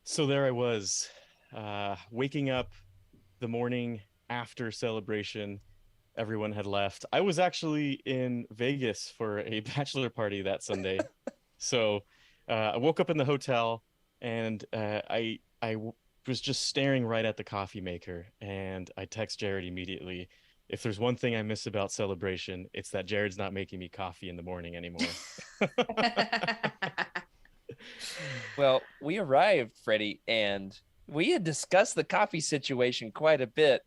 So there I was, waking up the morning after celebration. Everyone had left. I was actually in Vegas for a bachelor party that Sunday. So I woke up in the hotel and was just staring right at the coffee maker. And I text Jared immediately. If there's one thing I miss about celebration, it's that Jared's not making me coffee in the morning anymore. Well, we arrived, Freddie, and we had discussed the coffee situation quite a bit.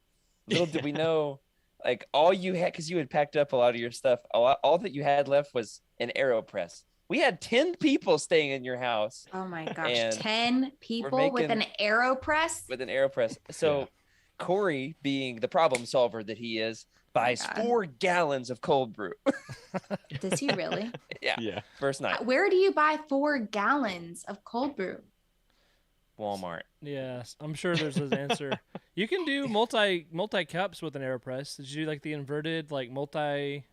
Little did we know, like all you had, because you had packed up a lot of your stuff, all that you had left was an AeroPress. We had 10 people staying in your house. Oh my gosh, And 10 people with an AeroPress? With an AeroPress. So Yeah. Corey, being the problem solver that he is, buys God. 4 gallons of cold brew. Does he really? Yeah. First night. Where do you buy 4 gallons of cold brew? Walmart. Yes, I'm sure there's an answer. You can do multi cups with an AeroPress. Did you do like the inverted like multi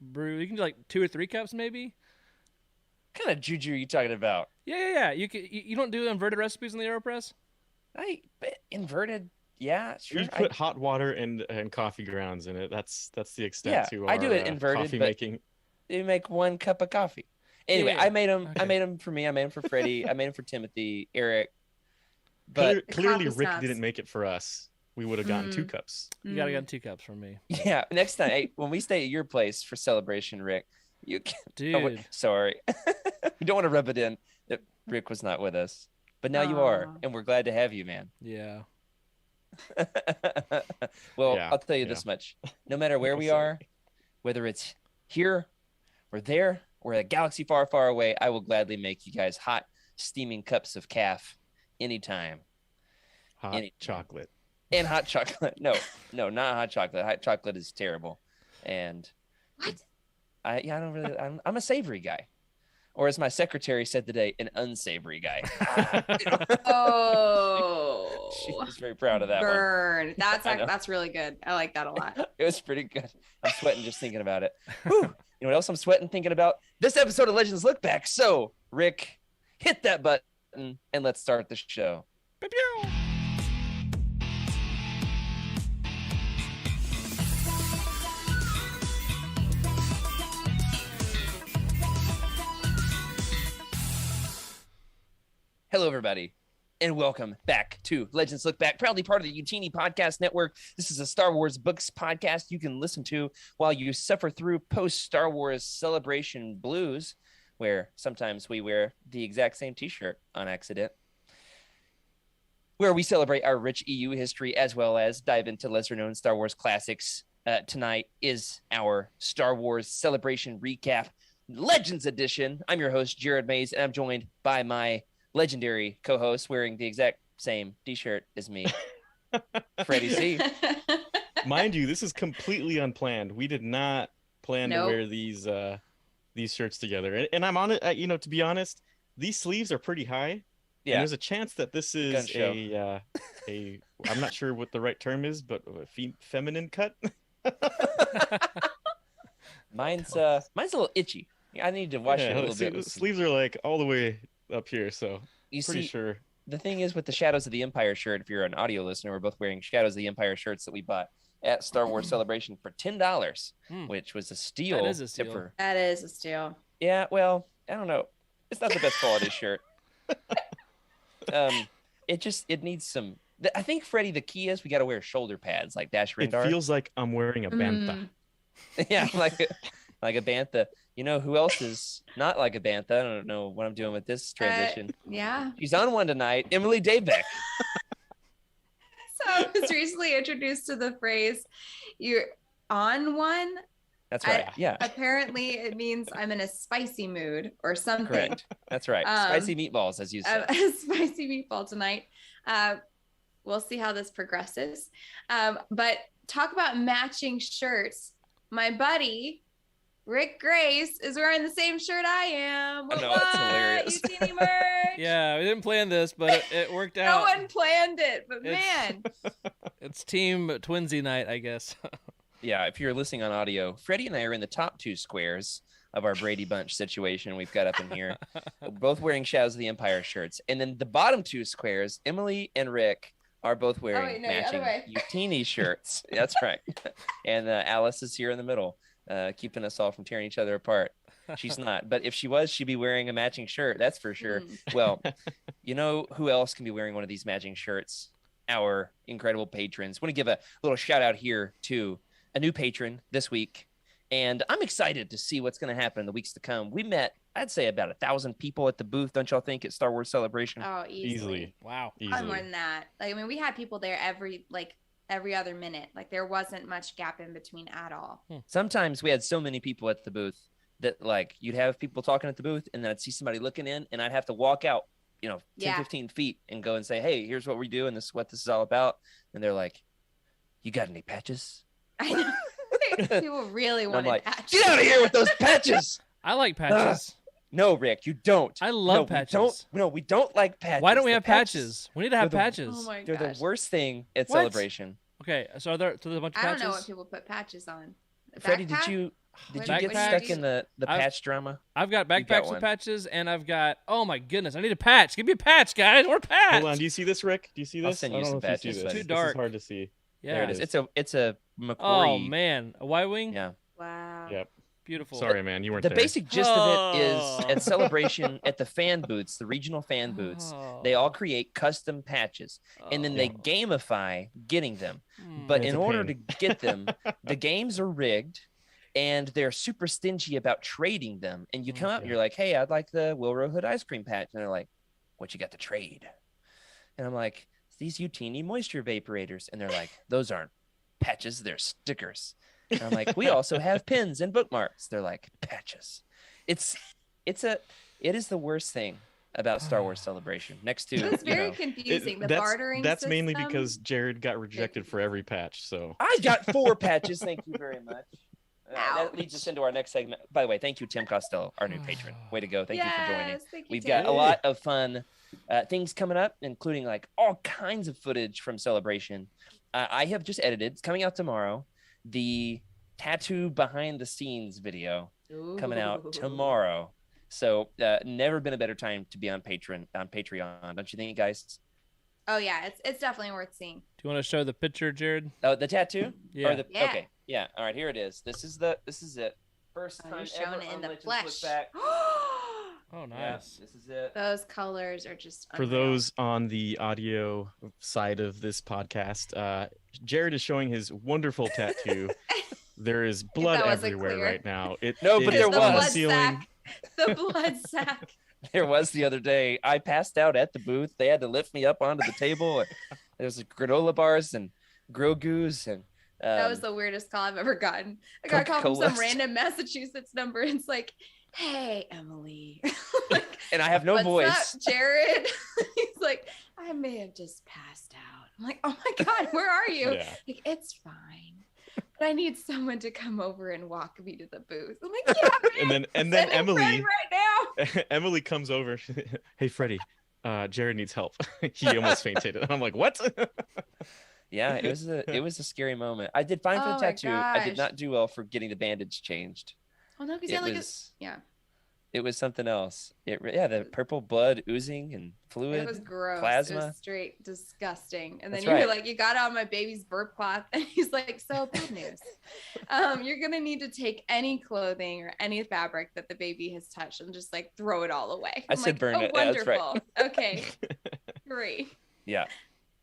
brew? You can do like 2 or 3 cups maybe. What kind of juju are you talking about? Yeah. You don't do inverted recipes in the AeroPress? Inverted. Yeah, sure. We put hot water and coffee grounds in it. That's the extent Yeah, to I our do it inverted, coffee but- making. You make 1 cup of coffee. Anyway, Yeah. I made them. I Okay. made them for me. I made them for Freddie. I made them for Timothy, Eric. Clear- But Clearly, coffee Rick snobs. didn't make it for us. We would have gotten 2 Mm. cups. You gotta get 2 cups from me, yeah, next time, hey, when we stay at your place for celebration, Rick, you can. dude. Oh, wait, sorry, we don't want to rub it in that Rick was not with us, but now you are, Aw. and we're glad to have you, man. Yeah. Well, Yeah, I'll tell you yeah. this much: no matter where we Sorry. are, whether it's here or there or a galaxy far, far away, I will gladly make you guys hot, steaming cups of calf anytime. Hot chocolate. And hot chocolate. No, not hot chocolate. Hot chocolate is terrible. And What? I don't really. I'm a savory guy, or as my secretary said today, an unsavory guy. Oh. She was very proud of that one. Burn. I know. That's really good. I like that a lot. It was pretty good. I'm sweating just thinking about it. Whew. You know what else I'm sweating thinking about? This episode of Legends Look Back. So, Rick, hit that button and let's start the show. Pew, pew. Hello, everybody, and welcome back to Legends Look Back, proudly part of the Utini Podcast Network. This is a Star Wars books podcast you can listen to while you suffer through post-Star Wars celebration blues, where sometimes we wear the exact same t-shirt on accident, where we celebrate our rich EU history as well as dive into lesser-known Star Wars classics. Tonight is our Star Wars celebration recap, Legends Edition. I'm your host, Jared Mays, and I'm joined by my legendary co-host wearing the exact same t-shirt as me, Freddie C. Mind you, this is completely unplanned. We did not plan to Nope. wear these shirts together. And I'm on it. To be honest, these sleeves are pretty high. And Yeah, there's a chance that this is Gun show. a I'm not sure what the right term is, but a feminine cut. mine's a little itchy. I need to wash it a Yeah, little see, bit. the with some- sleeves are like all the way up here, so You pretty see, sure. the thing is with the Shadows of the Empire shirt, if you're an audio listener, we're both wearing Shadows of the Empire shirts that we bought at Star Wars Celebration for $10, Hmm. which was a steal. That is a except steal. for- That is a steal. yeah, well, I don't know. It's not the best quality shirt. It needs some. I think Freddie, the key is we got to wear shoulder pads like Dash It Rendar. feels like I'm wearing a bantha. Yeah, like a bantha. You know who else is not like a bantha? I don't know what I'm doing with this transition. Yeah. She's on one tonight. Emily Dabeck. So I was recently introduced to the phrase, you're on one. That's right. Yeah, Apparently it means I'm in a spicy mood or something. correct. That's right. Spicy meatballs, as you said. A spicy meatball tonight. We'll see how this progresses. But talk about matching shirts. My buddy, Rick Grace, is wearing the same shirt I am. I know, it's hilarious. You teeny merch. Yeah, we didn't plan this, but it worked No out. one planned it, but It's- man. It's team twinsy night, I guess. Yeah, if you're listening on audio, Freddie and I are in the top 2 squares of our Brady Bunch situation we've got up in here. Both wearing Shadows of the Empire shirts. And then the bottom two squares, Emily and Rick are both wearing matching Utini shirts. That's right. And Alice is here in the middle, keeping us all from tearing each other apart. She's not. But if she was, she'd be wearing a matching shirt. That's for sure. Well, you know who else can be wearing one of these matching shirts? Our incredible patrons. Want to give a little shout out here to a new patron this week. And I'm excited to see what's going to happen in the weeks to come. We met, I'd say, about 1,000 people at the booth, don't y'all think, at Star Wars Celebration? Oh, easily. Wow. Probably more than that. Like, I mean, we had people there every other minute. Like, there wasn't much gap in between at all. Sometimes we had so many people at the booth that, like, you'd have people talking at the booth, and then I'd see somebody looking in, and I'd have to walk out, 10, 15 feet and go and say, hey, here's what we do, and this is what this is all about. And they're like, you got any patches? I know. People really wanted patches. Get out of here with those patches. I like patches. No, Rick, you don't. I love patches. We don't like patches. Why don't we have patches? We need to have patches. Oh my gosh. They're the worst thing at Celebration. Okay, so are there a bunch of patches? I don't know what people put patches on. Freddie, did you get stuck in the patch drama? I've got backpacks with patches, and I've got, oh my goodness, I need a patch. Give me a patch, guys. We're patched. Hold on, do you see this, Rick? Do you see this? I'll send you some patches. It's too dark. This is hard to see. Yeah, there it is. It's a McQuarrie. Oh man, a Y-wing. Yeah. Wow. Yep. Beautiful. Sorry, man, you weren't the there. basic gist of it is at Celebration, at the fan booths, the regional fan booths, they all create custom patches, and then they gamify getting them. But in order to get them, the games are rigged, and they're super stingy about trading them. And you come out and you're like, hey, I'd like the Wilro Hood ice cream patch. And they're like, what you got to trade? And I'm like, these Utini moisture vaporators. And they're like, those aren't patches, they're stickers. And I'm like, we also have pins and bookmarks. They're like, patches. It is the worst thing about Star Wars Celebration. Next to it's very confusing. The bartering that's system. mainly because Jared got rejected for every patch. So I got 4 patches. Thank you very much. That leads us into our next segment. By the way, thank you, Tim Costello, our new patron. Way to go. Thank you for joining. We've got a lot of fun things coming up, including like all kinds of footage from Celebration. I have just edited. It's coming out tomorrow. The tattoo behind the scenes video coming out tomorrow. So never been a better time to be on Patreon, don't you think, guys? Oh yeah, it's definitely worth seeing. Do you want to show the picture, Jared? Oh, the tattoo? Yeah. Okay. Yeah. All right, here it is. This is it. First time showing ever it in on the Legends flesh. Lookback. Oh, nice. Yeah, this is it. Those colors are just for those on the audio side of this podcast, Jared is showing his wonderful tattoo. There is blood everywhere right now. But there was on the ceiling. The blood sack. There was the other day. I passed out at the booth. They had to lift me up onto the table. There was granola bars and Grogu's and that was the weirdest call I've ever gotten. I got a call from some random Massachusetts number. And it's like, hey, Emily. And I have no voice. What's up, Jared? He's like, I may have just passed out. I'm like, oh my God, where are you? Yeah. Like, it's fine. But I need someone to come over and walk me to the booth. I'm like, yeah, man. and then Emily right now. Emily comes over. Hey, Freddie, Jared needs help. He almost fainted. And I'm like, what? Yeah, it was a scary moment. I did fine for the tattoo. I did not do well for getting the bandage changed. Oh no, because it was something else. The purple blood oozing and fluid. It was gross. Plasma. It was straight disgusting. And then That's you're right. like, you got on my baby's burp cloth, and he's like, so bad news. You're gonna need to take any clothing or any fabric that the baby has touched and just like throw it all away. I said burn it. Yeah, that's wonderful. right. Okay, great. Yeah.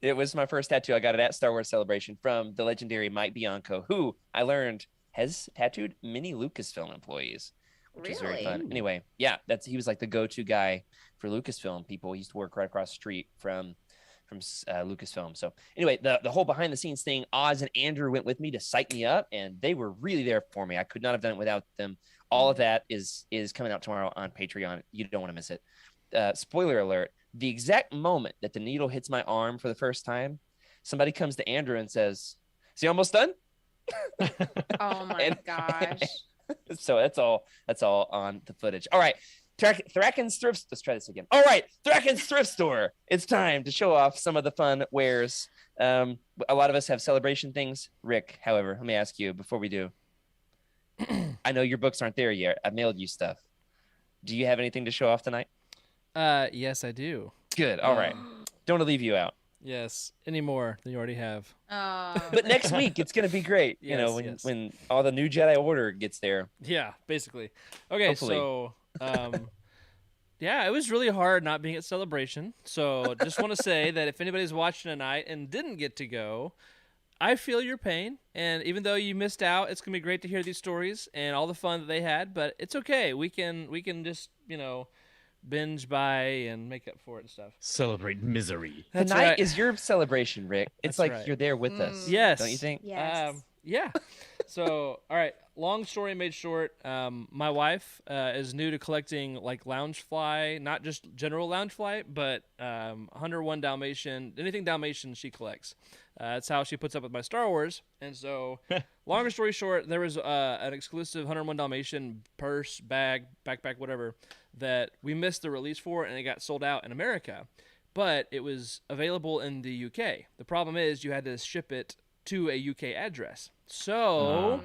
It was my first tattoo. I got it at Star Wars Celebration from the legendary Mike Bianco, who I learned has tattooed many Lucasfilm employees, which is very fun. Anyway, yeah, he was like the go-to guy for Lucasfilm people. He used to work right across the street from Lucasfilm. So anyway, the whole behind the scenes thing, Oz and Andrew went with me to psych me up, and they were really there for me. I could not have done it without them. All of that is coming out tomorrow on Patreon. You don't want to miss it. Spoiler alert. The exact moment that the needle hits my arm for the first time, somebody comes to Andrew and says, "Is he almost done?" Oh my gosh. So that's all on the footage. All right. Thraken's thrift. Let's try this again. All right. Thraken's thrift store. It's time to show off some of the fun wares. A lot of us have celebration things. Rick, however, let me ask you before we do. I know your books aren't there yet. I mailed you stuff. Do you have anything to show off tonight? Yes, I do. Good. All right. Don't want to leave you out. Yes, any more than you already have. But next week it's gonna be great. You know, Yes, when all the new Jedi Order gets there. Yeah, basically. Okay, Hopefully. so yeah, it was really hard not being at Celebration. So just want to say that if anybody's watching tonight and didn't get to go, I feel your pain. And even though you missed out, it's gonna be great to hear these stories and all the fun that they had. But it's okay. We can just binge by and make up for it and stuff. Celebrate misery. That's Tonight right. is your celebration, Rick. It's That's like right. you're there with us. Yes. Don't you think? Yes. Yeah. So, all right. Long story made short. My wife is new to collecting like loungefly, not just general loungefly, but 101 Dalmatian. Anything Dalmatian she collects. That's how she puts up with my Star Wars. And so, longer story short, there was an exclusive 101 Dalmatian purse, bag, backpack, whatever, that we missed the release for, and it got sold out in America. But it was available in the UK. The problem is you had to ship it to a UK address. So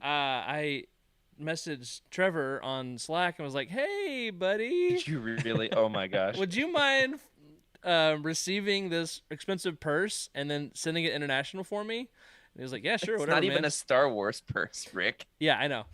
I messaged Trevor on Slack and was like, "Hey, buddy, Did you really? Oh my gosh. would you mind receiving this expensive purse and then sending it international for me?" And he was like, "Yeah, sure, It's whatever." not even man. a Star Wars purse, Rick. Yeah, I know.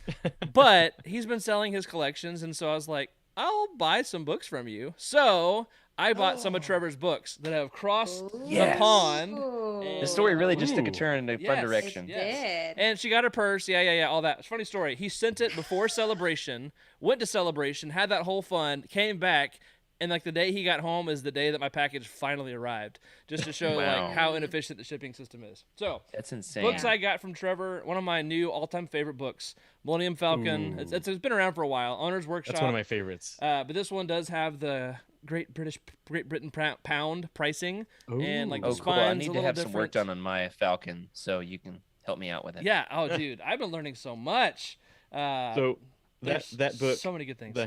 But he's been selling his collections, and so I was like, I'll buy some books from you. So I bought some of Trevor's books that have crossed the Yes. pond. Ooh. The story really just took a Ooh. turn in a Yes. fun It direction. did. And she got her purse. Yeah, all that. It's a funny story. He sent it before Celebration, went to Celebration, had that whole fun, came back, and like the day he got home is the day that my package finally arrived, just to show Wow. like how inefficient the shipping system is. So That's insane. books I got from Trevor, one of my new all-time favorite books, Millennium Falcon. Ooh. It's been around for a while. Owner's Workshop. That's one of my favorites. But this one does have the Great Britain pound pricing, and like the Oh, cool. I spine's need a to little have some work different. done on my Falcon so you can help me out with it. Yeah. Oh, dude, I've been learning so much. So There's that book, so many good things. the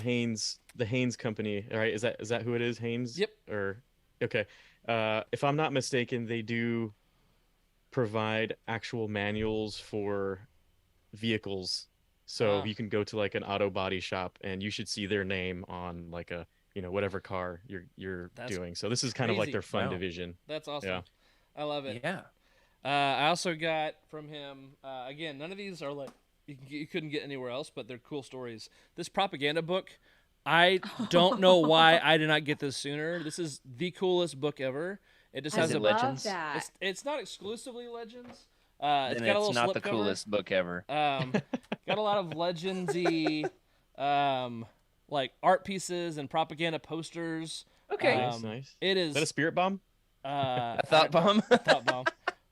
Haynes Company, all right? Is that who it is? Haynes? Yep. Or okay. If I'm not mistaken, they do provide actual manuals for vehicles. So Ah. you can go to like an auto body shop and you should see their name on like a whatever car you're That's doing. So this is kind of like crazy. their fun Wow. division. That's awesome. Yeah. I love it. Yeah. I also got from him again. None of these are like you couldn't get anywhere else, but they're cool stories. This propaganda book, I don't know why I did not get this sooner. This is the coolest book ever. It just I has it a love Legends? that. It's not exclusively Legends. It's Then got a little it's not the slipcover. coolest book ever. Got a lot of Legendsy, like art pieces and propaganda posters. Okay. Nice. It Is is that a spirit bomb? A thought bomb? thought bomb.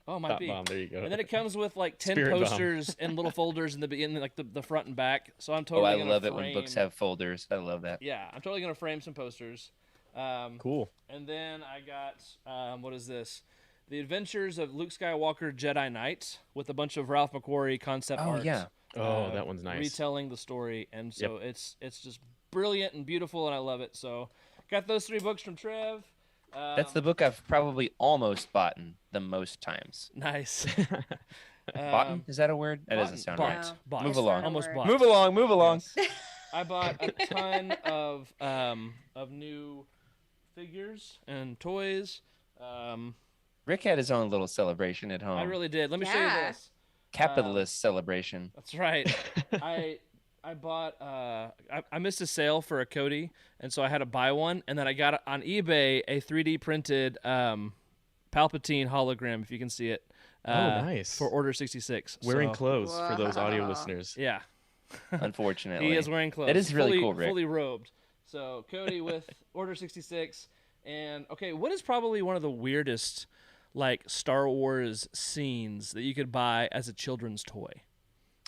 Oh, might Thought be. bomb. There you go. And then it comes with like 10 Spirit bomb. posters and little folders in the beginning, like the front and back. So I'm Oh, totally I gonna love it frame... when books have folders. I love that. Yeah, I'm totally gonna frame some posters. Cool. And then I got what is this? The Adventures of Luke Skywalker Jedi Knight with a bunch of Ralph McQuarrie concept Oh, art. yeah. Oh, that one's nice. Retelling the story, and so it's just brilliant and beautiful, and I love it. So got those 3 books from Trev. That's the book I've probably almost bought the most times. Nice. Boughten? Is that a word? That doesn't sound bought, right. No. bought. Move along. Almost bought. Move along, move along. Yes. I bought a ton of new figures and toys. Rick had his own little celebration at home. I really did. Let me show you Yeah. this. Capitalist celebration. That's right. I bought I missed a sale for a Cody, and so I had to buy one, and then I got on eBay a 3D printed Palpatine hologram, if you can see it. Nice. For Order 66. Wearing So, clothes for those audio Wow. listeners. yeah. Unfortunately. He is wearing clothes. That is really fully, cool, Rick. Fully robed. So Cody with Order 66. And okay, what is probably one of the weirdest like Star Wars scenes that you could buy as a children's toy?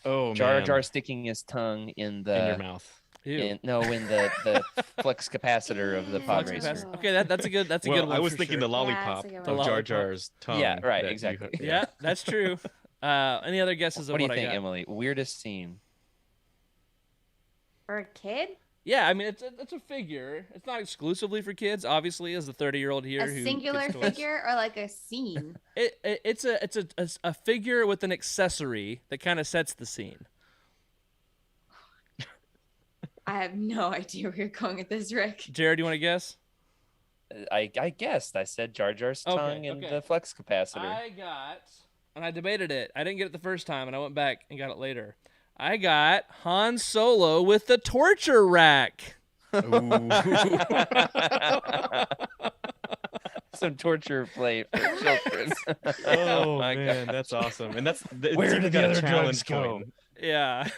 Oh Jar man. Jar sticking his tongue in the in your mouth. Ew. in the flux capacitor of the pod Flux racer. capacitor. Okay, that's a good Well, one. I was for thinking sure. the lollipop Yeah, that's a good of one. The Jar lollipop. Jar's tongue. Yeah, right, that you- exactly. Yeah, that's true. Any other guesses of What do you I think, got? Emily? Weirdest scene? For a kid? Yeah, I mean it's a figure. It's not exclusively for kids, obviously, as the 30-year-old here A who singular gets toys. figure or like a scene? It's a figure with an accessory that kind of sets the scene. I have no idea where you're going with this, Rick. Jared, do you want to guess? I guessed. I said Jar Jar's tongue and the flux capacitor. I got, and I debated it. I didn't get it the first time, and I went back and got it later. I got Han Solo with the torture rack. Some torture play for children. Oh man, God. That's awesome. And where did the other drugs go? Yeah.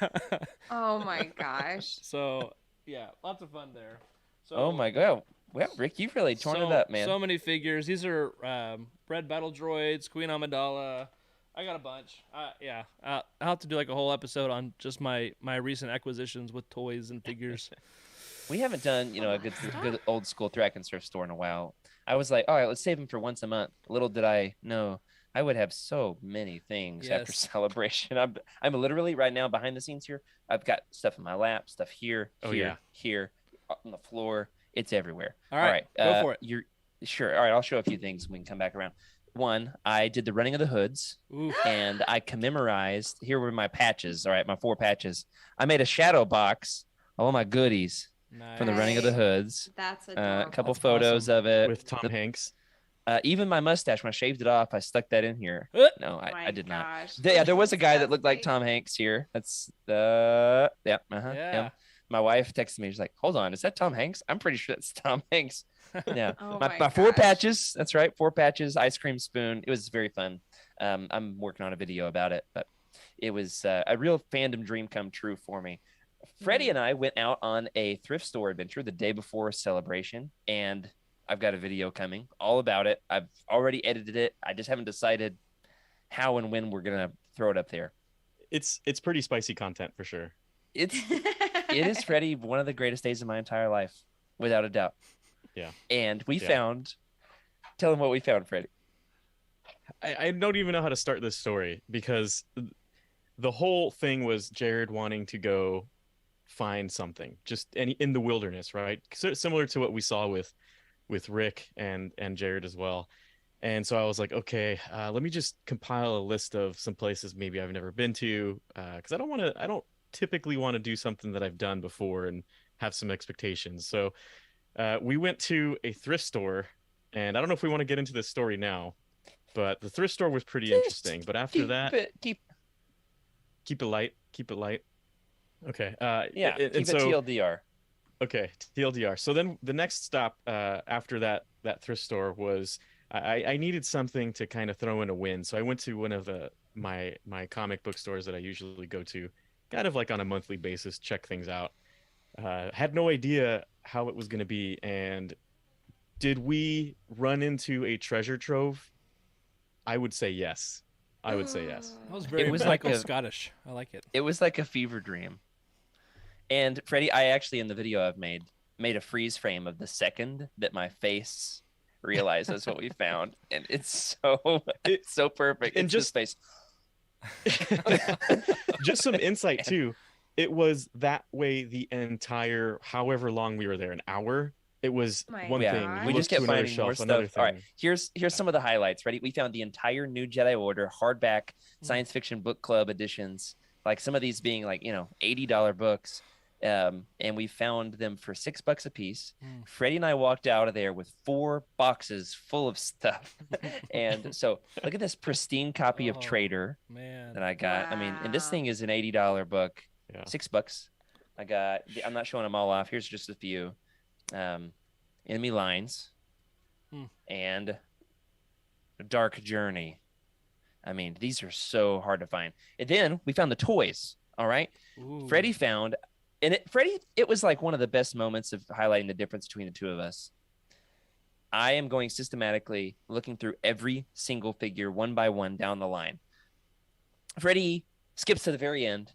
Oh my gosh. So yeah, lots of fun there. So, oh my God. Well, Rick, you've really torn it up, man. So many figures. These are Red Battle Droids, Queen Amidala. I got a bunch. Yeah, I'll have to do like a whole episode on just my recent acquisitions with toys and figures. We haven't done, a good old school thrift and thrift store in a while. I was like, all right, let's save them for once a month. Little did I know I would have so many things after celebration. I'm literally right now behind the scenes here. I've got stuff in my lap, stuff here, here, on the floor. It's everywhere. All right, go for it. You're sure. All right, I'll show a few things. We can come back around. One, I did the running of the hoods. Ooh. And I commemorized. Here were my patches. All right, my 4 patches. I made a shadow box of all my goodies from the running of the hoods. That's adorable. A couple photos of it with Tom Hanks. Even my mustache, when I shaved it off, I stuck that in here. No, I did not. There was a guy that looked like Tom Hanks here. That's him. My wife texted me. She's like, "Hold on, is that Tom Hanks? I'm pretty sure that's Tom Hanks." Yeah, my 4 patches. That's right, 4 patches. Ice cream spoon. It was very fun. I'm working on a video about it, but it was a real fandom dream come true for me. Freddie and I went out on a thrift store adventure the day before celebration, and I've got a video coming all about it. I've already edited it. I just haven't decided how and when we're gonna throw it up there. It's pretty spicy content for sure. It is, Freddie, one of the greatest days of my entire life, without a doubt. Yeah. And we found. Tell them what we found, Freddie. I don't even know how to start this story because the whole thing was Jared wanting to go find something just in the wilderness, right? Similar to what we saw with Rick and Jared as well. And so I was like, okay, let me just compile a list of some places maybe I've never been to, because I don't typically want to do something that I've done before and have some expectations. So we went to a thrift store, and I don't know if we want to get into this story now, but the thrift store was pretty interesting. But after that, keep it light. Okay. Yeah. Keep it TLDR. Okay, TLDR. So then the next stop after that thrift store was I needed something to kind of throw in a win. So I went to one of my comic book stores that I usually go to, kind of like on a monthly basis, check things out. Had no idea how it was going to be. And did we run into a treasure trove? I would say yes. I would say yes. That was very Michael Scottish. I like it. It was like a fever dream. And Freddie, I actually in the video I've made a freeze frame of the second that my face realizes what we found, and it's so perfect. And it's just face. Just some insight too. It was that way the entire however long we were there, an hour. It was one thing. We just kept finding more stuff. All right, thing. here's some of the highlights. Ready? We found the entire New Jedi Order hardback science fiction book club editions. Like some of these being like $80 books. And we found them for $6 a piece. Freddie and I walked out of there with 4 boxes full of stuff. And so look at this pristine copy of Trader that I got. Wow. I mean, and this thing is an $80 book. Yeah. $6. I'm not showing them all off. Here's just a few. Enemy Lines and Dark Journey. I mean, these are so hard to find. And then we found the toys. All right. Ooh. Freddie found. And it was like one of the best moments of highlighting the difference between the two of us. I am going systematically looking through every single figure one by one down the line. Freddie skips to the very end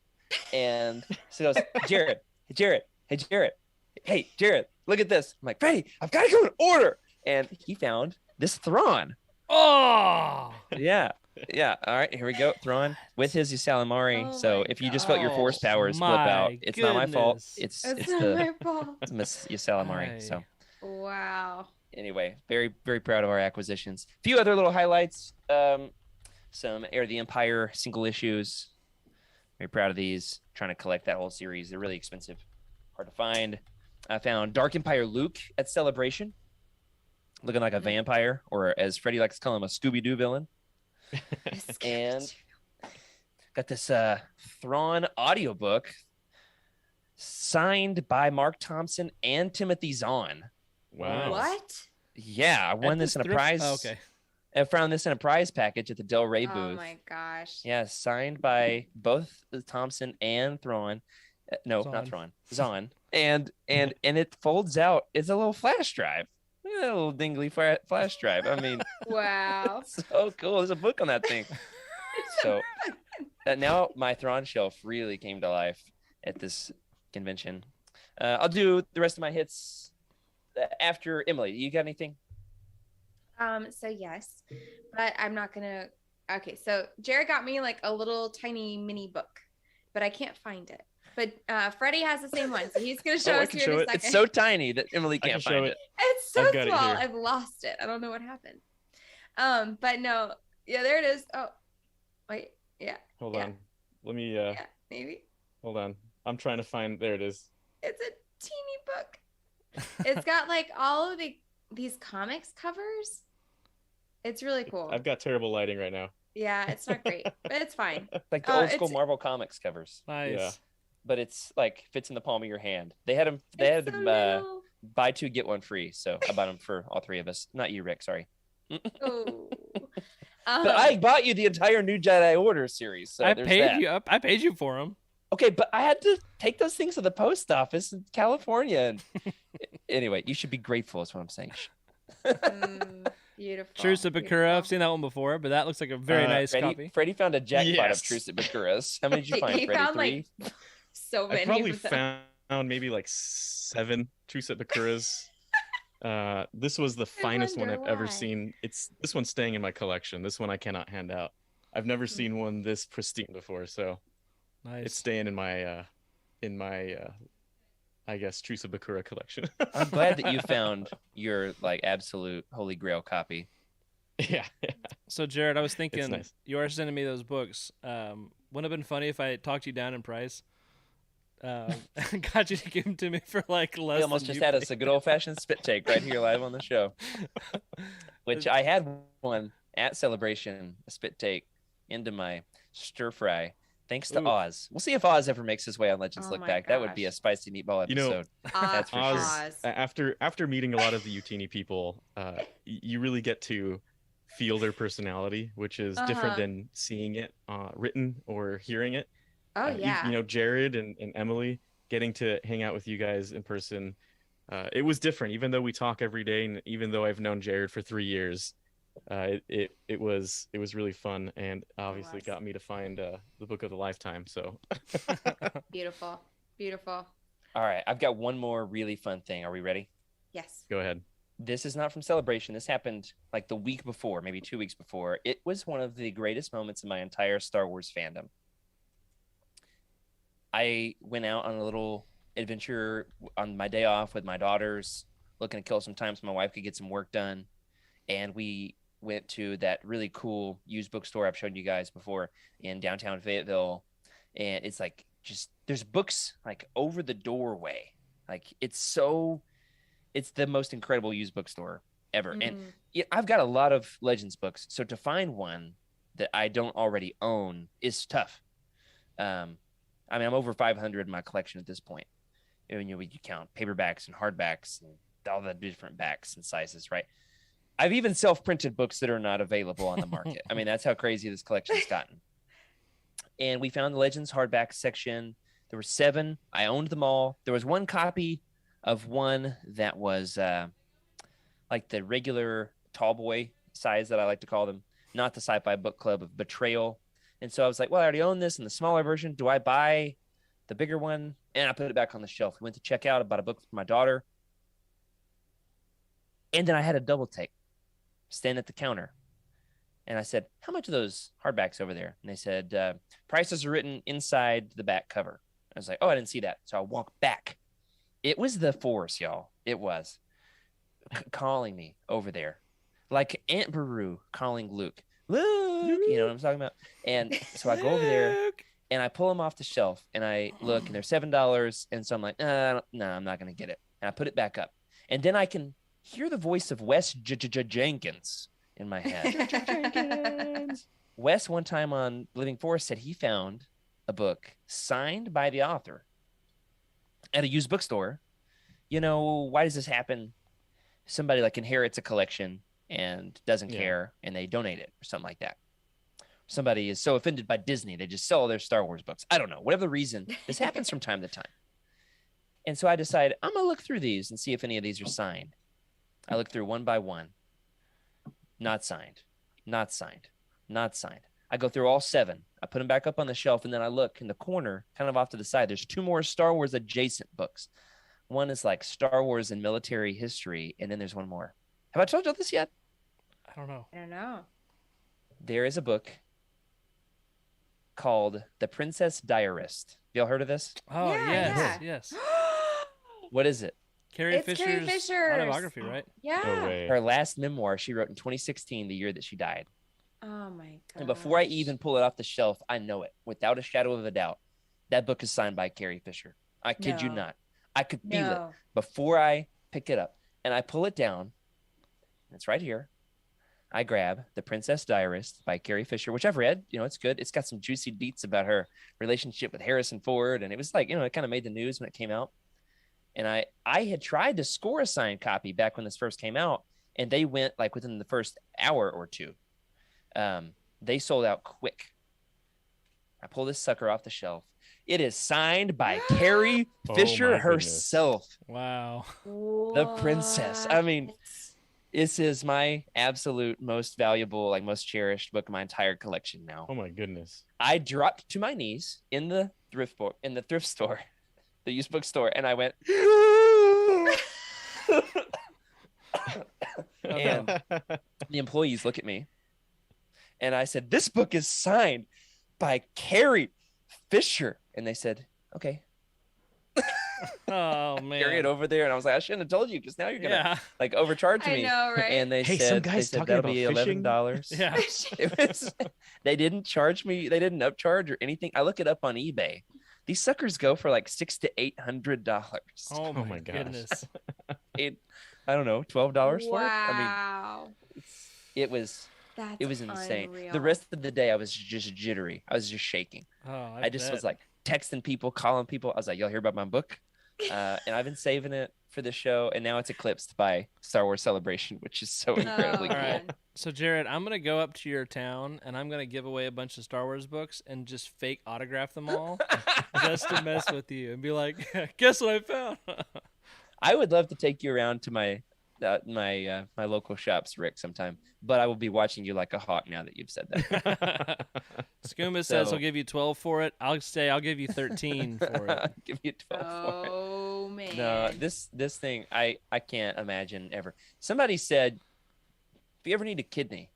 and so goes, Jared, hey, Jared, look at this. I'm like, Freddie, I've got to go in order. And he found this Thrawn. Oh, yeah. Yeah. All right. Here we go. Thrawn with his Usalamari. So if you just felt your force powers flip out, it's not my fault. It's not my fault. It's Miss Usalamari. So. Wow. Anyway, very, very proud of our acquisitions. A few other little highlights. Some Heir of the Empire single issues. Very proud of these. Trying to collect that whole series. They're really expensive. hard to find. I found Dark Empire Luke at Celebration, looking like a vampire, or as Freddie likes to call him, a Scooby-Doo villain. And got this Thrawn audiobook signed by Mark Thompson and Timothy Zahn. Wow. What? Yeah, I won this in a prize. Oh, okay. I found this in a prize package at the Del Rey booth. Oh my gosh. Yeah, signed by both Thompson and Thrawn. No, Zahn. not Thrawn. Zahn. And it folds out. It's a little flash drive. Look at that little dingly flash drive. I mean, Wow. so cool. There's a book on that thing. So now my Thrawn shelf really came to life at this convention. I'll do the rest of my hits after Emily. You got anything? So yes, but I'm not gonna. Okay, so Jared got me like a little tiny mini book, but I can't find it. But Freddie has the same one, so he's gonna show I us can here show in a it. second. It's so tiny that Emily I can't can show find it. it. It's so I've got it small. here. I've lost it. I don't know what happened. But no, yeah, there it is. Oh, wait, yeah, Hold Yeah. on. Let me yeah, maybe hold on. I'm trying to find. There it is. it's a teeny book. It's got like all of these comics covers. It's really cool. I've got terrible lighting right now. Yeah, it's not great, but it's fine. Like the old school it's- Marvel Comics covers, Nice. Yeah. but it's like fits in the palm of your hand. They had them. They It's had so them little. buy two get one free. So I bought them for all three of us. Not you, Rick. Sorry. Ooh. But I bought you the entire New Jedi Order series. So I there's paid that. you up. I paid you for them. Okay, but I had to take those things to the post office in California. And anyway, you should be grateful. Is what I'm saying. Beautiful. Truce at Bakura. I've seen that one before, but that looks like a very nice copy. Freddie found a jackpot Yes. of Truce at Bakura's. How many did you find, He Freddie? found Three? like so many. I probably of them. found maybe like 7 Truce at Bakura's. This was the finest one wonder I've ever why. seen. This one's staying in my collection. This one I cannot hand out. I've never seen one this pristine before, so Nice. it's staying in my I guess Truce of Bakura collection. I'm glad that you found your like absolute holy grail copy. Yeah. So Jared, I was thinking nice. you are sending me those books. Wouldn't it have been funny if I talked you down in price? Got you to give them to me for like less. We almost than just you had us paid. a good old fashioned spit take right here live on the show. Which I had one at Celebration, a spit take into my stir fry. Thanks to Ooh. Oz. We'll see if Oz ever makes his way on Legends Oh Look my Back. That would be a gosh. spicy meatball You know, episode. That's for sure. Oz. After meeting a lot of the Utini people, you really get to feel their personality, which is different Uh-huh. than seeing it written or hearing it. Oh yeah. You know, Jared and Emily, getting to hang out with you guys in person, it was different. Even though we talk every day, and even though I've known Jared for 3 years, it was really fun, and obviously was. got me to find the book of the lifetime. So Beautiful. Beautiful. All right, I've got one more really fun thing. Are we ready? Yes. go ahead. This is not from Celebration. This happened like the week before, maybe 2 weeks before. It was one of the greatest moments in my entire Star Wars fandom. I went out on a little adventure on my day off with my daughters, looking to kill some time so my wife could get some work done. And we went to that really cool used bookstore I've shown you guys before in downtown Fayetteville. And it's like just there's books like over the doorway. Like it's the most incredible used bookstore ever. And Mm. yeah, I've got a lot of Legends books, so to find one that I don't already own is tough. I mean, I'm over 500 in my collection at this point. You know, you count paperbacks and hardbacks and all the different backs and sizes, right? I've even self-printed books that are not available on the market. I mean, that's how crazy this collection's gotten. And we found the Legends hardback section. There were 7. I owned them all. There was one copy of one that was like the regular tall boy size that I like to call them, not the Sci-Fi Book Club of Betrayal. And so I was like, well, I already own this in the smaller version. Do I buy the bigger one? And I put it back on the shelf. We went to check out, about a book for my daughter. And then I had a double take, stand at the counter. And I said, how much are those hardbacks over there? And they said, prices are written inside the back cover. I was like, oh, I didn't see that. So I walked back. It was the Force, y'all. It was calling me over there. Like Aunt Beru calling Luke. Luke, you know what I'm talking about? And so I go over there, And I pull them off the shelf and I look and they're $7. And so I'm like, no, I'm not going to get it. And I put it back up. And then I can hear the voice of Wes Jenkins in my head. Wes, one time on Living Forest, said he found a book signed by the author at a used bookstore. You know, why does this happen? Somebody like inherits a collection and doesn't care and they donate it or something like that. Somebody is so offended by Disney, they just sell their Star Wars books. I don't know. Whatever the reason, this happens from time to time. And so I decide I'm going to look through these and see if any of these are signed. I look through one by one. Not signed. Not signed. Not signed. I go through all 7. I put them back up on the shelf, and then I look in the corner, kind of off to the side. There's 2 more Star Wars adjacent books. One is like Star Wars and military history, and then there's one more. Have I told you this yet? I don't know. I don't know. There is a book called The Princess Diarist. Y'all heard of this? Oh, Yeah, yes. What is it? Carrie It's Carrie Fisher's Fisher's. autobiography, right? Yeah. No way. Her last memoir she wrote in 2016, the year that she died. Oh my god. And before I even pull it off the shelf, I know it without a shadow of a doubt. That book is signed by Carrie Fisher. I kid you No. not. I could feel it No. before I pick it up. And I pull it down. It's right here. I grab The Princess Diarist by Carrie Fisher, which I've read. You know, it's good. It's got some juicy deets about her relationship with Harrison Ford. And it was like, you know, it kind of made the news when it came out. And I had tried to score a signed copy back when this first came out. And they went like within the first hour or two. They sold out quick. I pull this sucker off the shelf. It is signed by Carrie Oh Fisher my herself, Wow. the princess. I mean, this is my absolute most valuable, like most cherished book of my entire collection now. Oh my goodness. I dropped to my knees in the thrift store, the used bookstore, and I went, and the employees look at me, and I said, "This book is signed by Carrie Fisher," and they said, "Okay." Oh man. Carry it over there, and I was like, I shouldn't have told you because now you're gonna like overcharge I me. know, right? And they Hey, said, some guys talking that'll about be fishing? $11. Yeah. It was, they didn't charge me. They didn't upcharge or anything. I look it up on eBay. These suckers go for like $600 to $800. Oh my my gosh. goodness. I don't know, $12 for it. I Wow. mean, it was That's insane. unreal. The rest of the day, I was just jittery. I was just shaking. Oh, I just was like texting people, calling people. I was like, y'all hear about my book? And I've been saving it for the show, and now it's eclipsed by Star Wars Celebration, which is so incredibly Oh, cool. man. So Jared, I'm gonna go up to your town and I'm gonna give away a bunch of Star Wars books and just fake autograph them all, just to mess with you and be like, "Guess what I found?" I would love to take you around to my local shops, Rick, sometime, but I will be watching you like a hawk now that you've said that. Skooma says So- he'll give you 12 for it. I'll say I'll give you 13 for it. I'll give you 12 for it. Oh man. No, this thing I can't imagine ever. Somebody said, if you ever need a kidney,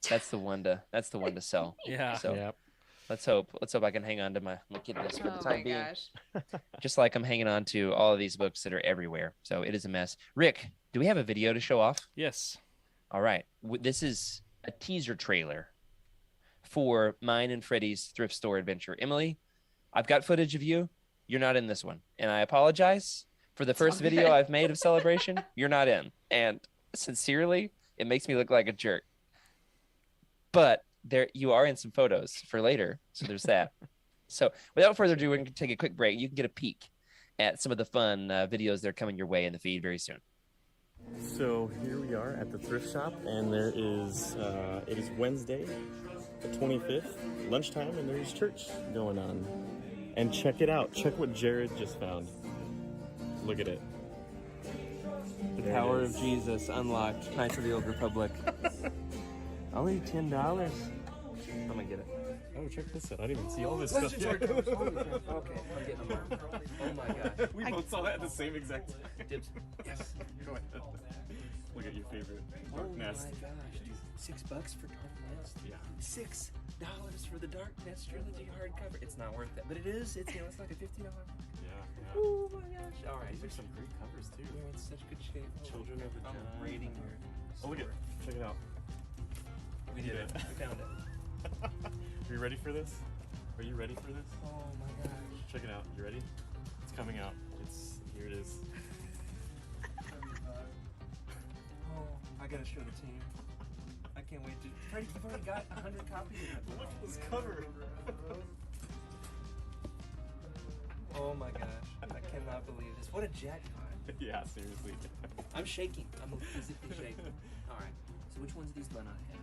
that's the one to sell. Yeah. So Yep. let's hope I can hang on to my kidneys for the Oh time my being. gosh. Just like I'm hanging on to all of these books that are everywhere. So it is a mess. Rick, do we have a video to show off? Yes. All right. This is a teaser trailer for mine and Freddie's thrift store adventure. Emily, I've got footage of you. You're not in this one. And I apologize for the first all video good. I've made of Celebration. You're not in. And sincerely, it makes me look like a jerk. But there you are in some photos for later. So there's that. So without further ado, we're going to take a quick break. You can get a peek at some of the fun videos that are coming your way in the feed very soon. So here we are at the thrift shop, and there is it is Wednesday, the 25th, lunchtime, and there's church going on. And check it out. Check what Jared just found. Look at it. The There it Power is. of Jesus unlocked. Knights of the Old Republic. Only $10. I'm gonna get it. Oh, check this out. I didn't even see all this stuff yet. Okay, I'm getting them. Oh my god. We both saw that at the same exact time. Dibs. Yes. Go ahead. Look at your favorite Dark Nest. gosh, dude. $6 for Dark Nest. Yeah. $6 for the Dark Nest trilogy hardcover. It's not worth it, but it is. It's it's like a $50. Yeah. Oh my gosh. All right. These are some great covers too. They're in such good shape. Children of the I'm Jedi. rating your. Oh, look at it. Check it out. We did it. We found it. Are you ready for this? Are you ready for this? Oh my gosh. Check it out. You ready? It's coming out. Here it is. Oh, I gotta show the team. I can't wait to. Freddie, you've already got 100 copies of it. Look at this cover. Oh my gosh. I cannot believe this. What a jackpot. Yeah, seriously. I'm shaking. I'm physically shaking. All right. So which ones of these do I not have?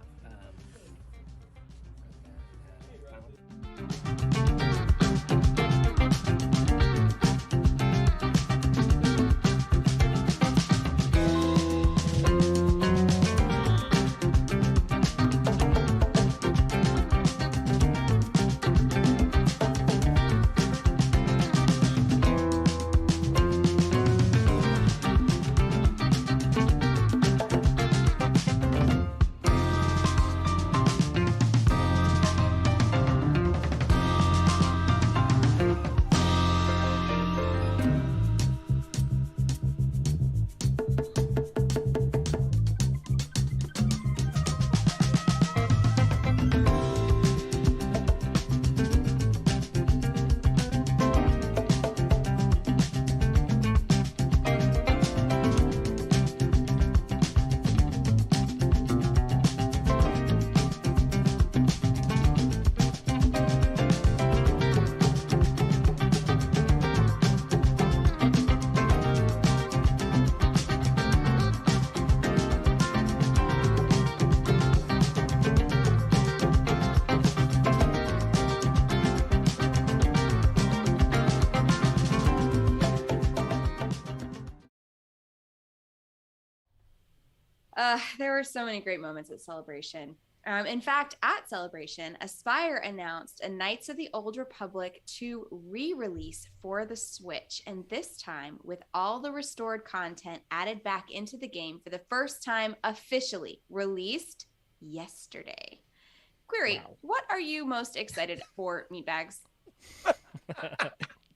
There were so many great moments at Celebration. In fact, at Celebration, Aspire announced a Knights of the Old Republic 2 re-release for the Switch, and this time with all the restored content added back into the game for the first time officially released yesterday. Query, Wow. what are you most excited for, Meatbags?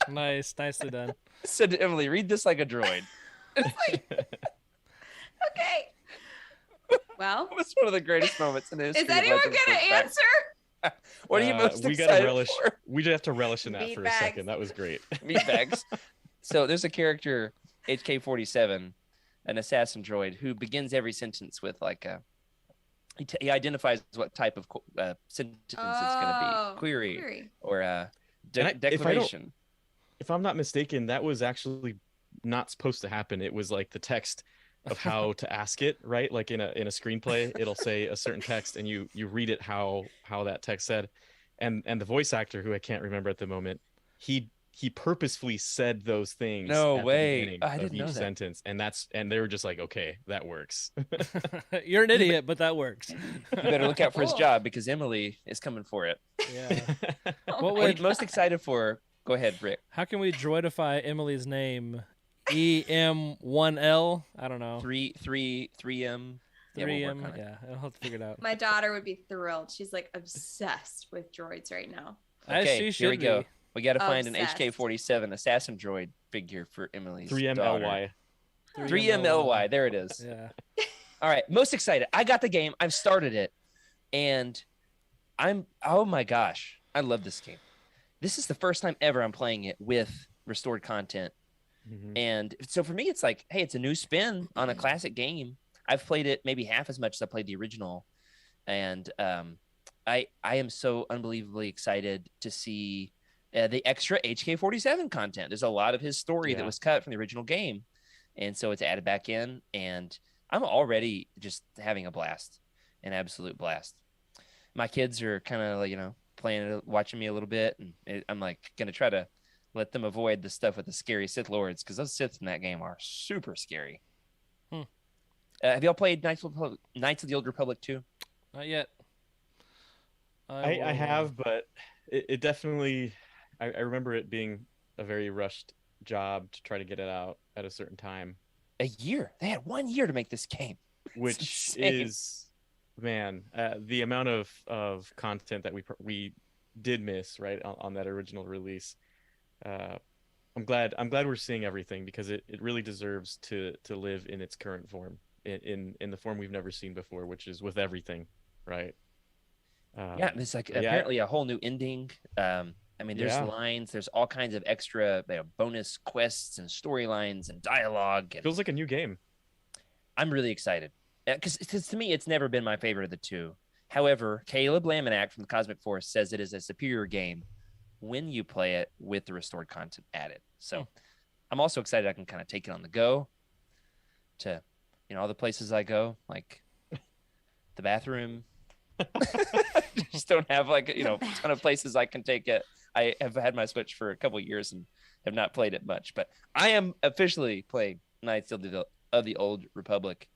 Nicely done. Said to Emily, read this like a droid. Okay. Well, It was one of the greatest moments in history. is anyone Legends going Look to Back. answer? What are you most we excited gotta relish. for? We just have to relish in that for a Meatbags. second. That was great. Meatbags. So there's a character, HK-47, an assassin droid, who begins every sentence with like a. He identifies what type of sentence it's going to be, query. Or And if I don't- declaration. If I'm not mistaken, that was actually not supposed to happen. It was like the text of how to ask it, right? Like in a screenplay, it'll say a certain text and you read it how that text said. And the voice actor, who I can't remember at the moment, he purposefully said those things No at the way. beginning I of didn't know each that. sentence. And they were just like, okay, that works. You're an idiot, but that works. You better look out for his Cool. job because Emily is coming for it. Yeah. Oh What my What are would? you most excited for? Go ahead, Rick. How can we droidify Emily's name? EM1L? I don't know. 3M. Yeah, we'll work 3M. on it. Yeah, I'll have to figure it out. My daughter would be thrilled. She's like obsessed with droids right now. As Okay, she here should we go. be. We got to find an Obsessed. HK-47 assassin droid figure for Emily's 3MLY. 3MLY. There it is. Yeah. All right, most excited. I got the game. I've started it, and oh my gosh, I love this game. This is the first time ever I'm playing it with restored content. Mhm. And so for me, it's like, hey, it's a new spin on a classic game. I've played it maybe half as much as I played the original. And I am so unbelievably excited to see the extra HK-47 content. There's a lot of his story that Yeah. was cut from the original game. And so it's added back in. And I'm already just having a blast, an absolute blast. My kids are kind of, playing, watching me a little bit. And I'm like going to try to let them avoid the stuff with the scary Sith Lords, because those Siths in that game are super scary. Have y'all played Knights of the Old Republic 2? Not yet. I have, but it definitely, I remember it being a very rushed job to try to get it out at a certain time, A year. They had 1 year to make this game. which insane. is, man, the amount of content that we did miss, right, on that original release. I'm glad we're seeing everything, because it really deserves to live in its current form, in the form we've never seen before, which is with everything, right? Yeah, there's like apparently a whole new ending. I mean, there's lines, there's all kinds of extra bonus quests and storylines and dialogue. And feels like a new game. I'm really excited because to me, it's never been my favorite of the two. However, Caleb Laminack from the Cosmic Force says it is a superior game when you play it with the restored content added. So I'm also excited I can kind of take it on the go to, all the places I go, like the bathroom. Just don't have a ton of places I can take it. I have had my Switch for a couple of years and have not played it much, but I am officially playing Knights of the Old Republic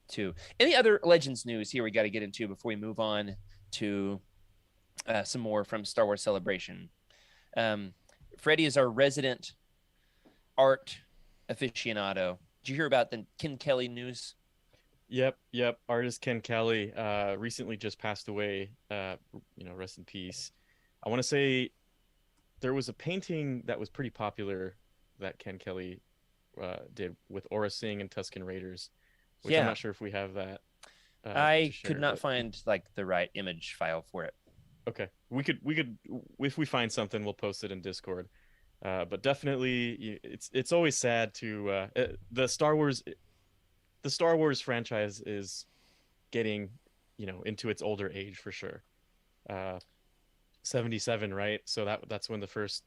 2. Any other Legends news here we got to get into before we move on to some more from Star Wars Celebration? Freddie is our resident art aficionado. Did you hear about the Ken Kelly news? Yep. Artist Ken Kelly recently just passed away. Rest in peace. I want to say there was a painting that was pretty popular that Ken Kelly did with Aura Singh and Tusken Raiders, which I'm not sure if we have that. I could not find the right image file for it. Okay, we could if we find something, we'll post it in Discord. But definitely, it's always sad to the Star Wars franchise is getting into its older age for sure. 77, right? So that's when the first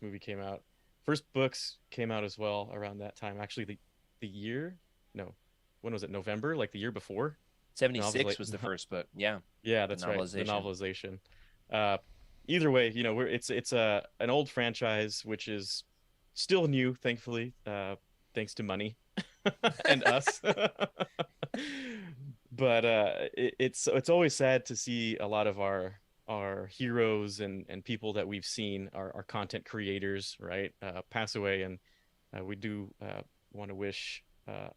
movie came out. First books came out as well around that time. Actually, when was it? November, like the year before. 76 was the first book. Yeah, that's right. The novelization. Either way, it's an old franchise which is still new, thankfully, thanks to money and us. But it's always sad to see a lot of our heroes and people that we've seen, our content creators, right, pass away, and we do want to wish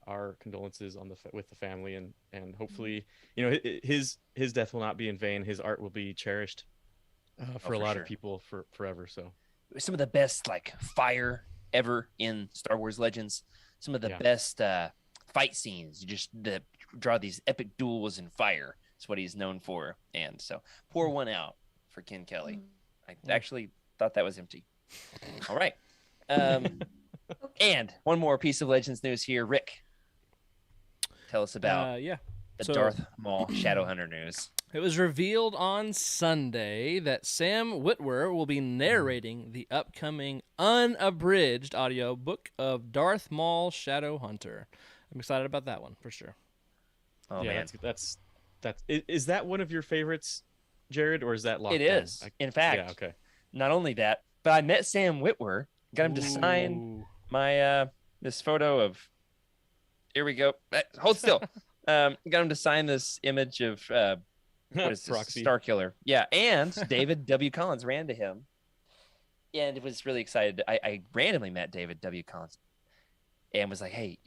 our condolences with the family, and hopefully his death will not be in vain. His art will be cherished for a lot of people forever. So some of the best fire ever in Star Wars Legends, some of the best fight scenes. You just draw these epic duels in fire. That's what he's known for. And so pour one out for Ken Kelly. I actually thought that was empty. All right. And one more piece of Legends news here. Rick, tell us about the Darth Maul Shadowhunter news. It was revealed on Sunday that Sam Witwer will be narrating the upcoming unabridged audio book of Darth Maul Shadowhunter. I'm excited about that one for sure. Oh man, that's is that one of your favorites, Jared, or is that locked It is. In fact, okay. Not only that, but I met Sam Witwer, got him to sign my this photo of. Here we go. Hold still. Got him to sign this image of what is this? Starkiller. Yeah, and David W. Collins ran to him, and was really excited. I randomly met David W. Collins, and was like, "Hey,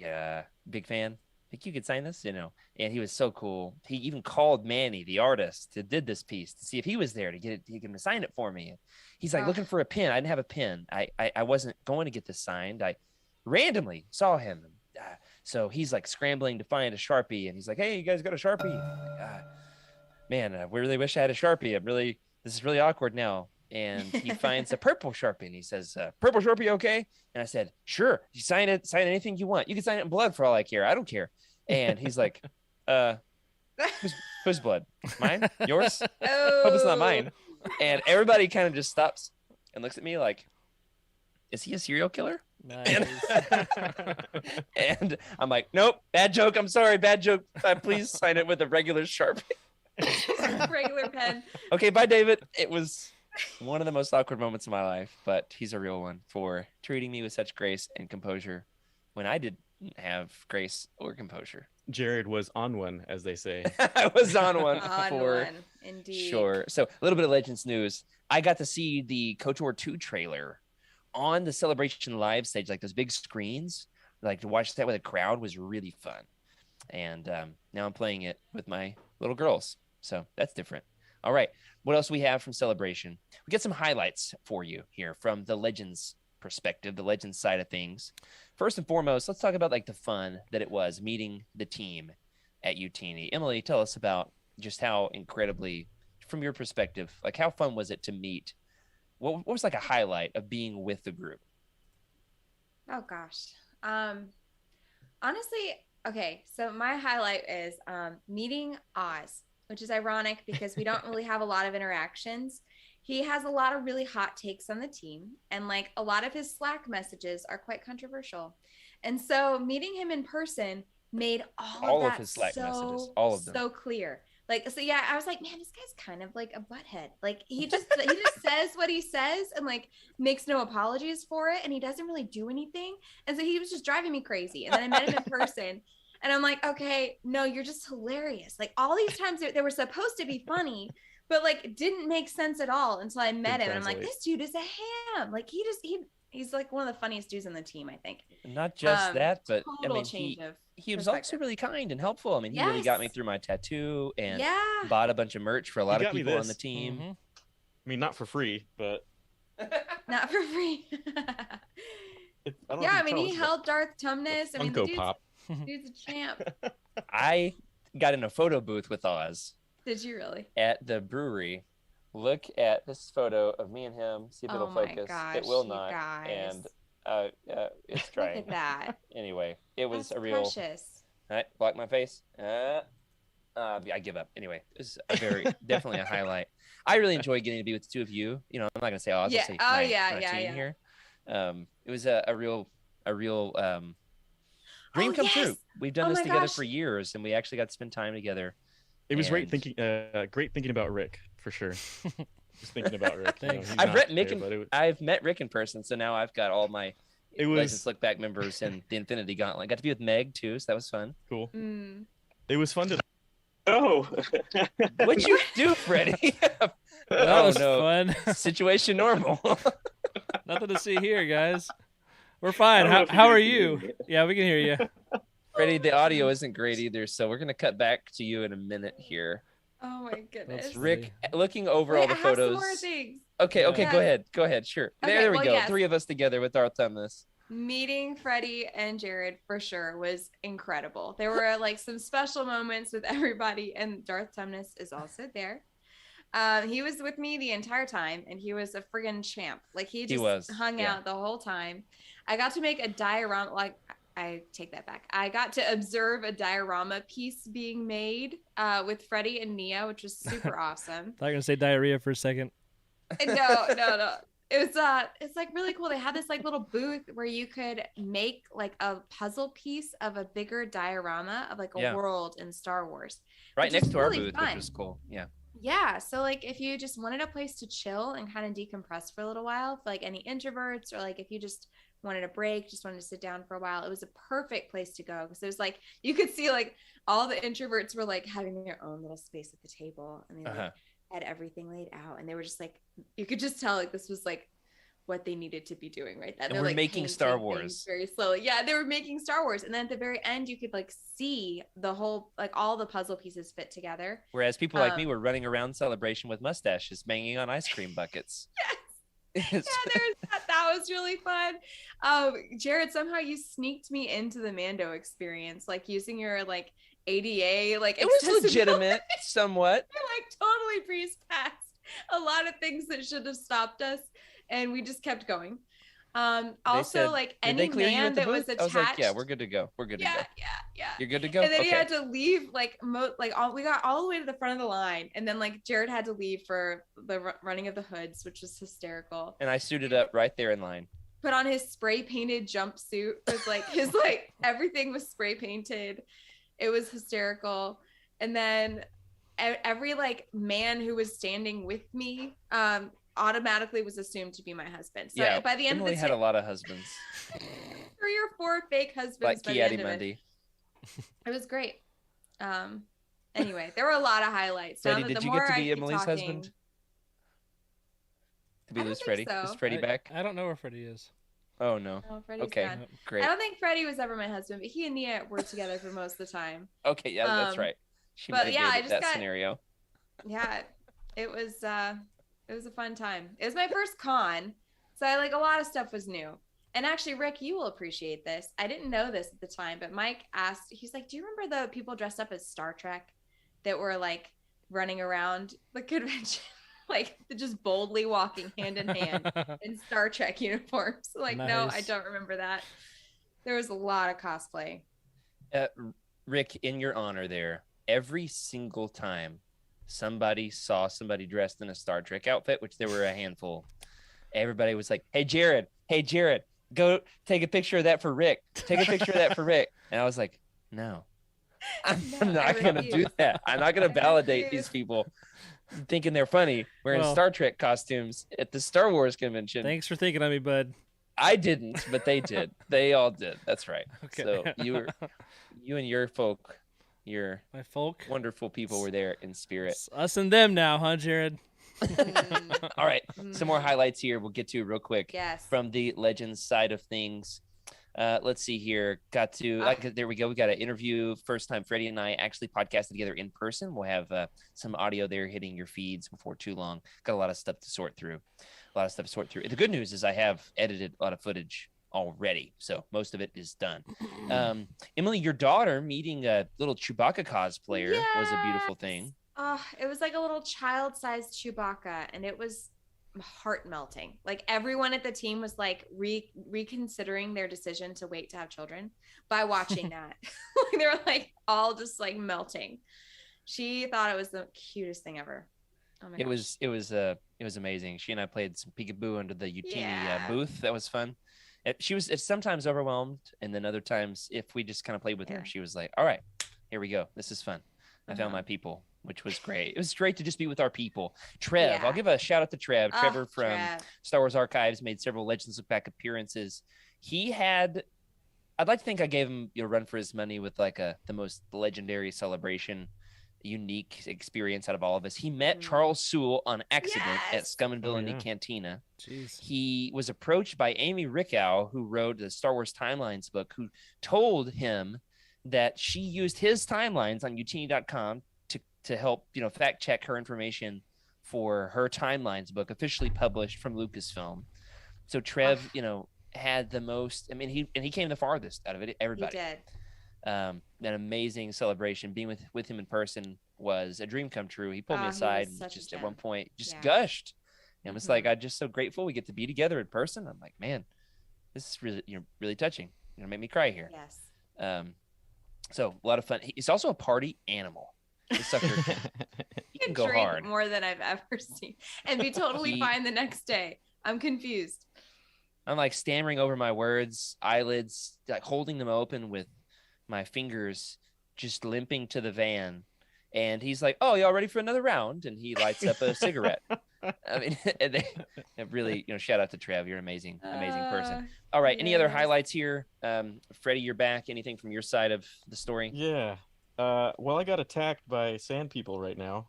big fan. Think you could sign this?" And he was so cool. He even called Manny, the artist, that did this piece, to see if he was there to get him to sign it for me. He's like looking for a pen. I didn't have a pen. I wasn't going to get this signed. I randomly saw him. So he's scrambling to find a Sharpie, and he's like, "Hey, you guys got a Sharpie?" Like, man, I really wish I had a Sharpie. This is really awkward now. And he finds a purple Sharpie, and he says, "Purple Sharpie, okay?" And I said, "Sure. You sign anything you want. You can sign it in blood for all I care. I don't care." And he's like, whose blood? Mine? Yours? Oh. Hope it's not mine. And everybody kind of just stops and looks at me like, is he a serial killer? Nice. And I'm like, nope, bad joke. I'm sorry, bad joke. Please sign it with a regular Sharpie. Regular pen. Okay, bye, David. It was one of the most awkward moments of my life, but he's a real one for treating me with such grace and composure when I didn't have grace or composure. Jared was on one, as they say. I was on one Indeed. Sure. So a little bit of Legends news. I got to see the KOTOR 2 trailer on the Celebration Live stage, those big screens. To watch that with a crowd was really fun. And now I'm playing it with my little girls. So that's different. All right. What else we have from Celebration? We get some highlights for you here from the Legends perspective, the Legends side of things. First and foremost, let's talk about the fun that it was meeting the team at UTini. Emily, tell us about just how incredibly from your perspective, like how fun was it to meet? What was like a highlight of being with the group? Oh gosh. Honestly, okay, so my highlight is meeting Oz, which is ironic because we don't really have a lot of interactions. He has a lot of really hot takes on the team, and like a lot of his Slack messages are quite controversial. And so meeting him in person made all of that his Slack messages, so all of them. so clear. Like, so yeah, I was like, man, this guy's kind of like a butthead. Like he just says what he says and like makes no apologies for it, and he doesn't really do anything. And so he was just driving me crazy. And then I met him in person, and I'm like, okay, no, you're just hilarious. Like all these times they were supposed to be funny, but like it didn't make sense at all until I met him. And I'm like, this dude is a ham. Like he's like one of the funniest dudes on the team, I think. Not just that, but I mean, he was also really kind and helpful. I mean, he really got me through my tattoo and bought a bunch of merch for a lot of people on the team. Mm-hmm. I mean, not for free, but not for free. I mean, he held Darth Tumnus. I mean, dude's a champ. I got in a photo booth with Oz. Did you really? At the brewery. Look at this photo of me and him. See if it'll focus. Gosh, it will not. Guys. And it's trying. Look at that. Anyway, it was That's a real. Precious. All right, block my face. I give up. Anyway, it was definitely a highlight. I really enjoyed getting to be with the two of you. You know, I'm not gonna say Oz. Yeah. I'll say team here. It was a real dream come true. We've done this together for years, and we actually got to spend time together. It was great thinking about Rick for sure. Just thinking about Rick. You know, I've met Rick in person, so now I've got all my Legends Lookback members and the Infinity Gauntlet. Got to be with Meg too, so that was fun. Cool. It was fun to. What'd you do, Freddie? That was fun. Situation normal. Nothing to see here, guys. We're fine. How are you? Yeah, we can hear you. Freddie, the audio isn't great either, so we're gonna cut back to you in a minute here. Oh my goodness. Rick, looking over all the photos. Some more things. Okay, go ahead. Sure. Okay, there we go. Yes. 3 of us together with Darth Tumnus. Meeting Freddie and Jared for sure was incredible. There were like some special moments with everybody, and Darth Tumnus is also there. He was with me the entire time, and he was a friggin' champ. Like he just hung out the whole time. I got to make a diorama. Like I take that back. I got to observe a diorama piece being made with Freddie and Nia, which was super awesome. I thought you were gonna say diarrhea for a second. No. It's like really cool. They had this like little booth where you could make like a puzzle piece of a bigger diorama of like a world in Star Wars. Right next to our booth, which was cool. Yeah. Yeah. So like if you just wanted a place to chill and kind of decompress for a little while, for like any introverts, or like if you just wanted a break, just wanted to sit down for a while, it was a perfect place to go, because it was like you could see like all the introverts were like having their own little space at the table, and they like, had everything laid out, and they were just like, you could just tell like this was like what they needed to be doing right then. And we're like making Star Wars very slowly. Yeah, they were making Star Wars, and then at the very end you could like see the whole, like all the puzzle pieces fit together, whereas people like me were running around Celebration with mustaches banging on ice cream buckets. Yes. That was really fun. Jared, somehow you sneaked me into the Mando experience, like using your like ADA, like it was legitimate somewhat. You like totally breezed past a lot of things that should have stopped us, and we just kept going. Also, said, like any man that was attached, I was like, yeah, we're good to go. We're good to go. Yeah. You're good to go. And then he had to leave, we got all the way to the front of the line, and then like Jared had to leave for the running of the hoods, which was hysterical. And I suited up right there in line. Put on his spray painted jumpsuit. It was like his like everything was spray painted. It was hysterical. And then every like man who was standing with me automatically was assumed to be my husband. So by the end Emily of the had a lot of husbands. 3 or 4 fake husbands. Like by the end of it. It was great. Anyway, there were a lot of highlights. Freddie, did you get to be Emily's husband? Did we lose Freddie? So. Is Freddie back? I don't know where Freddie is. Oh no. Okay, gone. Great. I don't think Freddie was ever my husband, but he and Nia were together for most of the time. Okay, yeah, that's right. She mitigated that scenario. Yeah, it was a fun time. It was my first con, so I like a lot of stuff was new. And actually, Rick, you will appreciate this. I didn't know this at the time, but Mike asked, he's like, do you remember the people dressed up as Star Trek that were like running around the convention, like just boldly walking hand in hand in Star Trek uniforms. Like, no, I Nice. don't remember that. There was a lot of cosplay. Rick, in your honor there, every single time somebody saw somebody dressed in a Star Trek outfit, which there were a handful, everybody was like, hey, Jared, go take a picture of that for Rick. Take a picture of that for Rick. And I was like, no, I'm No, I not going to do refuse. that. I'm not going to I validate refuse. these people thinking they're funny wearing Well- Star Trek costumes at the Star Wars convention. Thanks for thinking of me, bud. I didn't, but they did. They all did. That's right. Okay. So you and your folk, your My folk. wonderful people were there in spirit. It's us and them now, huh, Jared? Mm, All right, some more highlights here. We'll get to real quick yes. from the Legends side of things. Let's see here. Got to there we go. We got an interview. First time Freddie and I actually podcasted together in person. We'll have some audio there hitting your feeds before too long. Got a lot of stuff to sort through. The good news is I have edited a lot of footage already, so most of it is done. Emily, your daughter meeting a little Chewbacca cosplayer was a beautiful thing. Oh, it was like a little child-sized Chewbacca, and it was heart melting. Like everyone at the team was like reconsidering their decision to wait to have children by watching that. Like, they were like all just like melting. She thought it was the cutest thing ever. Oh my gosh. It was amazing. She and I played some peekaboo under the Utini Yeah. booth. That was fun. She was sometimes overwhelmed, and then other times, if we just kind of played with Yeah. her, she was like, "All right, here we go. This is fun. I found Uh-huh. my people," which was great. It was great to just be with our people. Trev, Yeah. I'll give a shout out to Trev. Oh, Trevor from Trev. Star Wars Archives made several Legends Look Back appearances. I'd like to think I gave him a run for his money with like the most legendary celebration, unique experience out of all of us. He met Mm. Charles Sewell on accident at Yes. Scum and Oh, Villainy yeah. Cantina. Jeez. He was approached by Amy Rickow, who wrote the Star Wars Timelines book, who told him that she used his timelines on utini.com to help, fact check her information for her timelines book, officially published from Lucasfilm. So Trev, had the most. I mean, he came the farthest out of it. He Everybody. did. An amazing celebration. Being with him in person was a dream come true. He pulled me Oh, he was aside and such a just at gem. one point just Yeah. gushed. And was like, Mhm. I'm just so grateful we get to be together in person. I'm like, man, this is really, really touching. Make me cry here. Yes. So a lot of fun. He's also a party animal. This sucker, he can go drink hard. more than I've ever seen and be totally He- fine the next day. I'm confused. I'm like stammering over my words, eyelids, like holding them open with my fingers, just limping to the van. And he's like, "Oh, y'all ready for another round?" And he lights up a cigarette. I mean, and really, shout out to Trev. You're an amazing person. All right. Any other yes. highlights here? Freddie, you're back. Anything from your side of the story? Yeah. Well, I got attacked by sand people right now.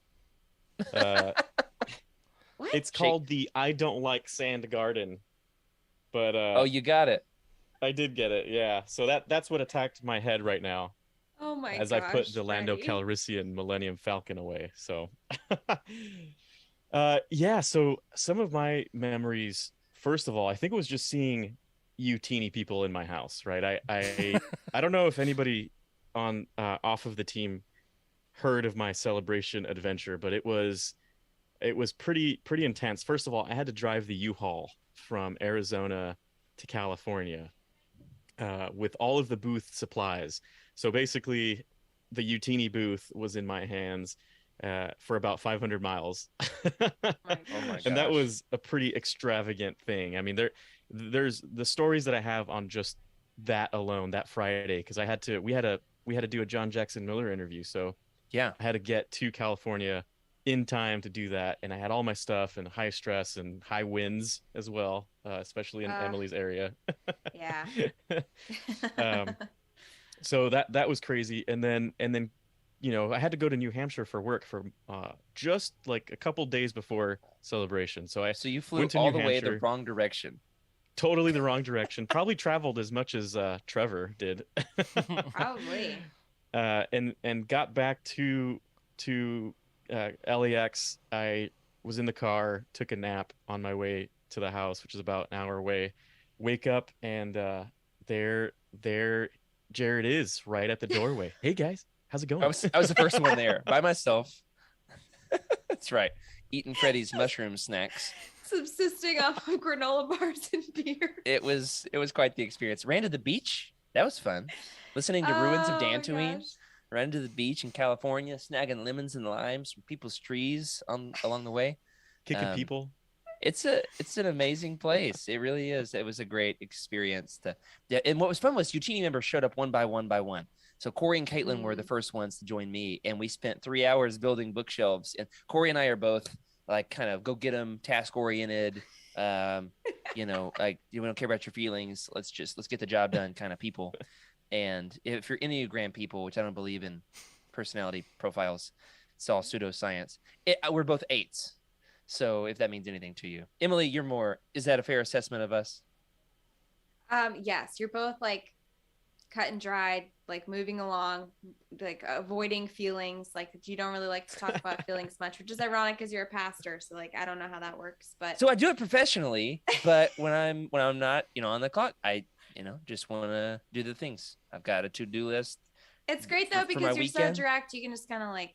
What? It's called the I don't like sand garden. But Oh, you got it. I did get it. Yeah. So that's what attacked my head right now Oh my as gosh. I put the Lando Freddie. Calrissian Millennium Falcon away. So yeah, so some of my memories, first of all, I think it was just seeing you teeny people in my house, right? I don't know if anybody on off of the team heard of my celebration adventure, but it was pretty intense. First of all, I had to drive the U-Haul from Arizona to California with all of the booth supplies. So basically, the Utini booth was in my hands for about 500 miles. Oh my And that gosh. was a pretty extravagant thing. I mean, there's the stories that I have on just that alone, that Friday, because we had to do a John Jackson Miller interview. So Yeah. I had to get to California in time to do that, and I had all my stuff and high stress and high winds as well, especially in Emily's area. Yeah. So that was crazy, and then I had to go to New Hampshire for work for just like a couple days before celebration. So I So you flew went to all New the way the Hampshire. wrong direction. Totally the wrong direction. Probably traveled as much as Trevor did. Probably. And got back to LAX. I was in the car, took a nap on my way to the house, which is about an hour away. Wake up, and there Jared is right at the doorway. Hey guys, how's it going? I was the first one there by myself. That's right. Eating Freddy's mushroom snacks. Subsisting off of granola bars and beer. It was quite the experience. Ran to the beach. That was fun. Listening to Ruins of Oh my Dantooine. gosh. Ran to the beach in California, snagging lemons and limes from people's trees along the way. Kicking people. It's an amazing place. It really is. It was a great experience. And what was fun was Utini members showed up one by one. So Corey and Caitlin were the first ones to join me, and we spent 3 hours building bookshelves. And Corey and I are both like kind of go get them, task oriented. You know, like we don't care about your feelings. Let's get the job done kind of people. And if you're Enneagram people, which I don't believe in personality profiles, it's all pseudoscience. We're both 8s. So if that means anything to you, Emily, you're more. Is that a fair assessment of us? Yes, you're both like cut and dried, like moving along, like avoiding feelings. Like you don't really like to talk about feelings much, which is ironic because you're a pastor. So like I don't know how that works, but So I do it professionally, but when I'm not, on the clock, I just want to do the things. I've got a to-do list. it's great though for because my you're weekend. so direct. You can just kind of like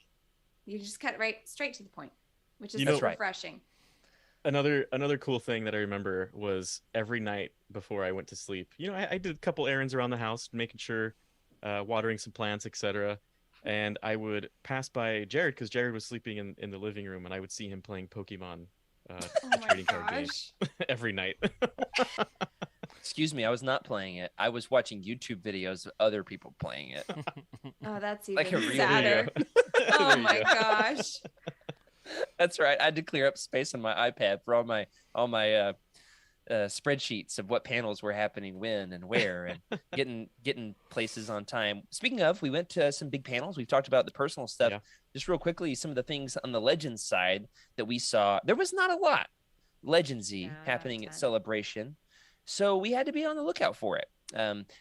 you just cut right straight to the point, which is That's right. refreshing. Another cool thing that I remember was every night before I went to sleep, I did a couple errands around the house, making sure, watering some plants, etc. And I would pass by Jared because Jared was sleeping in the living room, and I would see him playing Pokemon, Oh the my trading card game, gosh. every night. Excuse me, I was not playing it. I was watching YouTube videos of other people playing it. Oh, that's even Like a real sadder. Oh There you my go. gosh. That's right. I had to clear up space on my iPad for all my spreadsheets of what panels were happening when and where, and getting places on time. Speaking of, we went to some big panels. We've talked about the personal stuff. Yeah. Just real quickly, some of the things on the Legends side that we saw. There was not a lot Legendsy happening at Celebration, so we had to be on the lookout for it.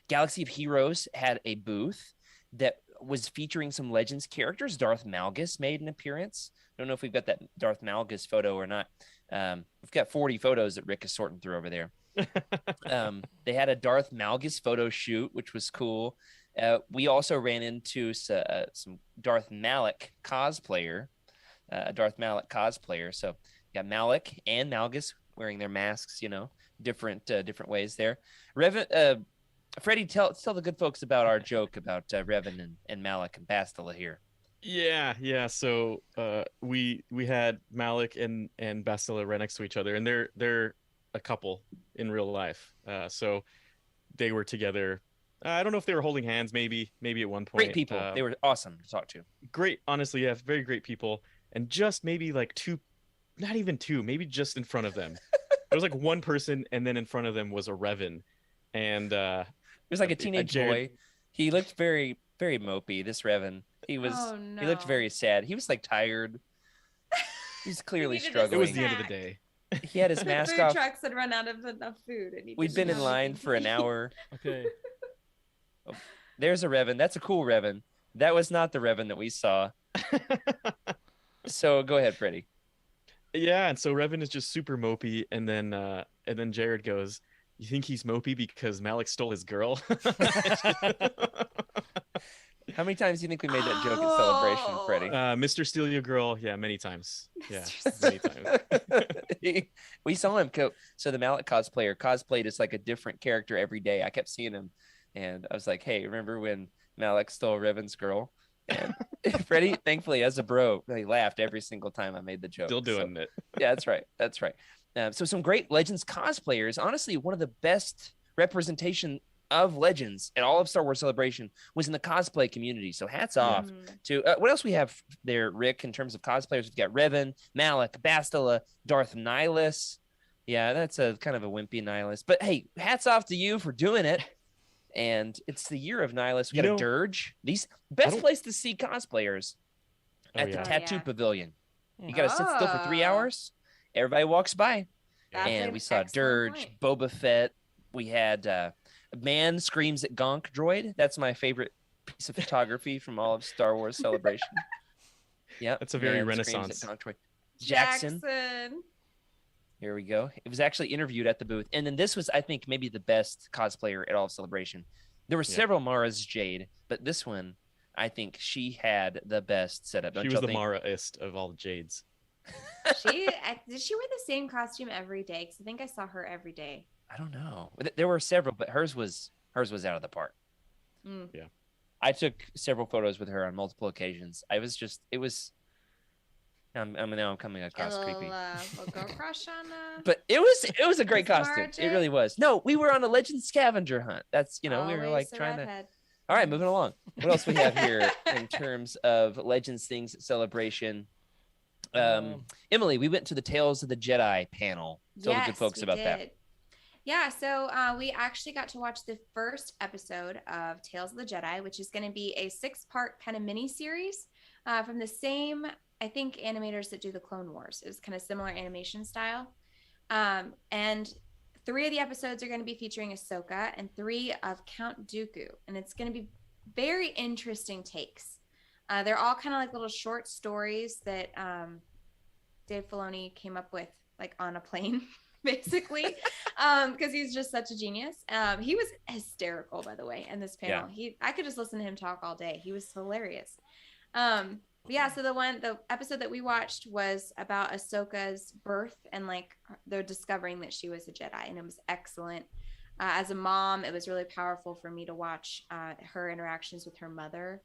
Galaxy of Heroes had a booth that was featuring some Legends characters. Darth Malgus made an appearance. I don't know if we've got that Darth Malgus photo or not. We've got 40 photos that Rick is sorting through over there. They had a Darth Malgus photo shoot, which was cool. We also ran into some Darth Malak cosplayer. So you got Malak and Malgus wearing their masks, different ways there. Freddie, tell the good folks about our joke about Revan and Malak and Bastila here. Yeah. So we had Malik and Bastila right next to each other, and they're a couple in real life. So they were together. I don't know if they were holding hands, maybe at one point. Great people. They were awesome to talk to. Great, honestly, yeah, very great people. And just maybe like two, not even two, maybe just in front of them. There was like one person, and then in front of them was a Revan. And it was like a teenage boy. He looked very, very mopey, this Revan. He looked very sad. He was like tired. He's clearly struggling. It was the end of the day. He had his The mask food off. trucks had run out of enough food. And We'd been in line for an hour. Okay. There's a Revan. That's a cool Revan. That was not the Revan that we saw. So go ahead, Freddie. Yeah, and so Revan is just super mopey, and then Jared goes, "You think he's mopey because Malik stole his girl?" How many times do you think we made that joke at Celebration, Freddie? Mr. Steal Your Girl, yeah, many times. Yeah, many times. We saw him so the Malik cosplayer cosplayed as like a different character every day. I kept seeing him, and I was like, "Hey, remember when Malik stole Revan's girl?" And Freddie, thankfully, as a bro, he laughed every single time I made the joke. Still doing it. Yeah, that's right. That's right. So some great Legends cosplayers. Honestly, one of the best representation of Legends at all of Star Wars Celebration was in the cosplay community. So hats off to what else we have there, Rick, in terms of cosplayers. We've got Revan, Malik, Bastila, Darth Nihilus. Yeah, that's a kind of a wimpy Nihilus. But hey, hats off to you for doing it. And it's the year of Nihilus. We got a Dirge. These best place to see cosplayers at the Tattoo Pavilion. You got to sit still for 3 hours. Everybody walks by. That's and an we saw excellent Dirge, point. Boba Fett. We had Man Screams at Gonk Droid. That's my favorite piece of photography from all of Star Wars Celebration. Yeah, That's a very Renaissance. Jackson. Here we go. It was actually interviewed at the booth. And then this was, I think, maybe the best cosplayer at all of Celebration. There were several Mara's Jade, but this one, I think she had the best setup. She was the Mara-ist of all the Jades. Did she wear the same costume every day? Because I think I saw her every day. I don't know. There were several, but hers was out of the park. Mm. Yeah. I took several photos with her on multiple occasions. It was. I'm coming across creepy. Little girl crush on. But it was a great Miss costume. Margie? It really was. No, we were on a legend scavenger hunt. That's we were Always like the trying to. redhead. All right, moving along. What else we have here in terms of Legends Things Celebration? Emily, we went to the Tales of the Jedi panel. Tell the good folks about that. Yeah, so we actually got to watch the first episode of Tales of the Jedi, which is going to be a 6-part kind of mini series from the same, I think, animators that do the Clone Wars. It was kind of similar animation style. And 3 of the episodes are going to be featuring Ahsoka and 3 of Count Dooku. And it's going to be very interesting takes. They're all kind of like little short stories that Dave Filoni came up with like on a plane, basically, because he's just such a genius. He was hysterical, by the way, in this panel. Yeah. I could just listen to him talk all day. He was hilarious. Yeah, so the episode that we watched was about Ahsoka's birth and like they're discovering that she was a Jedi, and it was excellent. As a mom, it was really powerful for me to watch her interactions with her mother.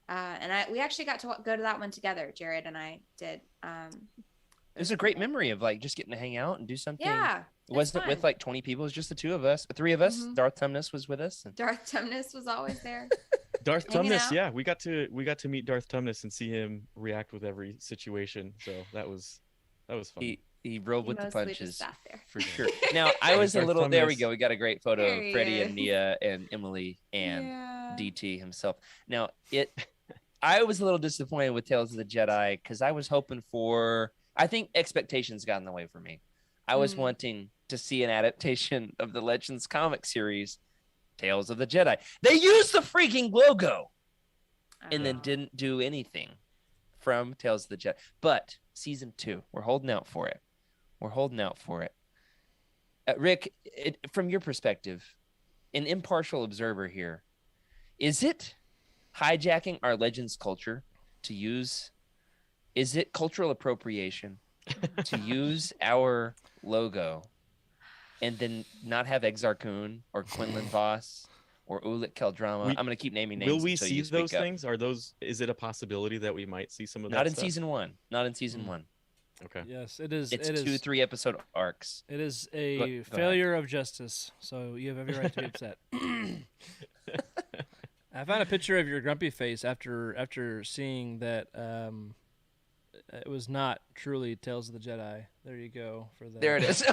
And we actually got to go to that one together. Jared and I did. It was a great memory of like just getting to hang out and do something. Yeah. It wasn't with like 20 people. It was just the 2 of us, 3 of us. Mhm. Darth Tumnus was with us. Darth Tumnus was always there. Darth Hanging Tumnus, out. yeah, we got to meet Darth Tumnus and see him react with every situation. So that was fun. He rolled with the Mostly punches just sat there. for sure. Now I was a Darth little. There we Tumnus. go. We got a great photo There of he Freddie and is. Nia and Emily and Yeah. DT himself. Now I was a little disappointed with Tales of the Jedi because I was hoping for. I think expectations got in the way for me. I was wanting to see an adaptation of the Legends comic series, Tales of the Jedi. They used the freaking logo and then Oh. didn't do anything from Tales of the Jedi. But season 2, we're holding out for it. Rick, from your perspective, an impartial observer here, is it hijacking our Legends culture to use? Is it cultural appropriation to use our logo and then not have Exar Kun or Quinlan Voss or Ulick Keldrama? I'm going to keep naming names. Will we until see you speak those up. things? Is it a possibility that we might see some of that Not in stuff? season 1. Not in season 1. Okay. Yes, it is. It's it 2 is, 3 episode arcs. It is Go a ahead. failure of justice. So you have every right to be upset. I found a picture of your grumpy face after seeing that it was not truly Tales of the Jedi. There you go for that. There it is.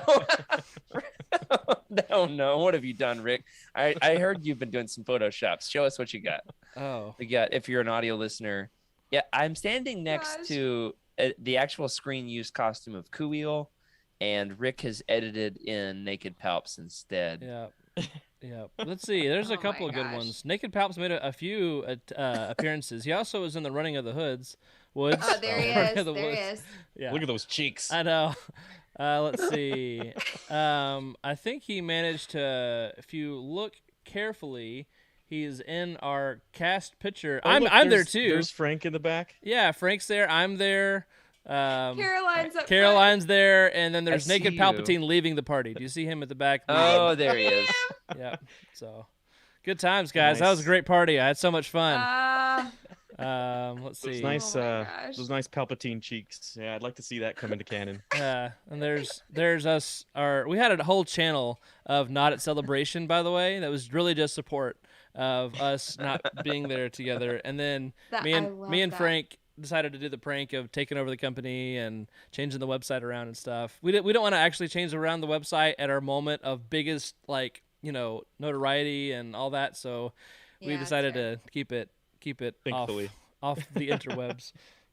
No, what have you done, Rick? I heard you've been doing some photoshops. Show us what you got. Oh, We got, if you're an audio listener, yeah, I'm standing next Gosh. to the actual screen use costume of Kuiil, and Rick has edited in Naked Palps instead. yeah. Yeah. Let's see. There's Oh a couple my of good gosh. ones. Naked Palps made a few appearances. He also was in the Running of the Woods. Oh, there he Running is. of the There he Woods. is. Yeah. Look at those cheeks. I know. Let's see. I think he managed to. If you look carefully, he's in our cast picture. Oh, I'm look, there there's- too. There's Frank in the back. Yeah, Frank's there. I'm there. Caroline's up Caroline's there, and then there's I Naked see Palpatine leaving the party. Do you see him at the back? Oh, there he is. Yeah. So, good times, guys. That was a Nice. great party. I had so much fun. Let's Those see. nice, Oh my gosh. those nice Palpatine cheeks. Yeah, I'd like to see that come into canon. And there's us. We had a whole channel of Not at Celebration, by the way. That was really just support of us not being there together. And then me I and love me and that. Frank decided to do the prank of taking over the company and changing the website around and stuff. We don't want to actually change around the website at our moment of biggest notoriety and all that. So we Yeah, decided that's to keep it Thankfully. off the interwebs.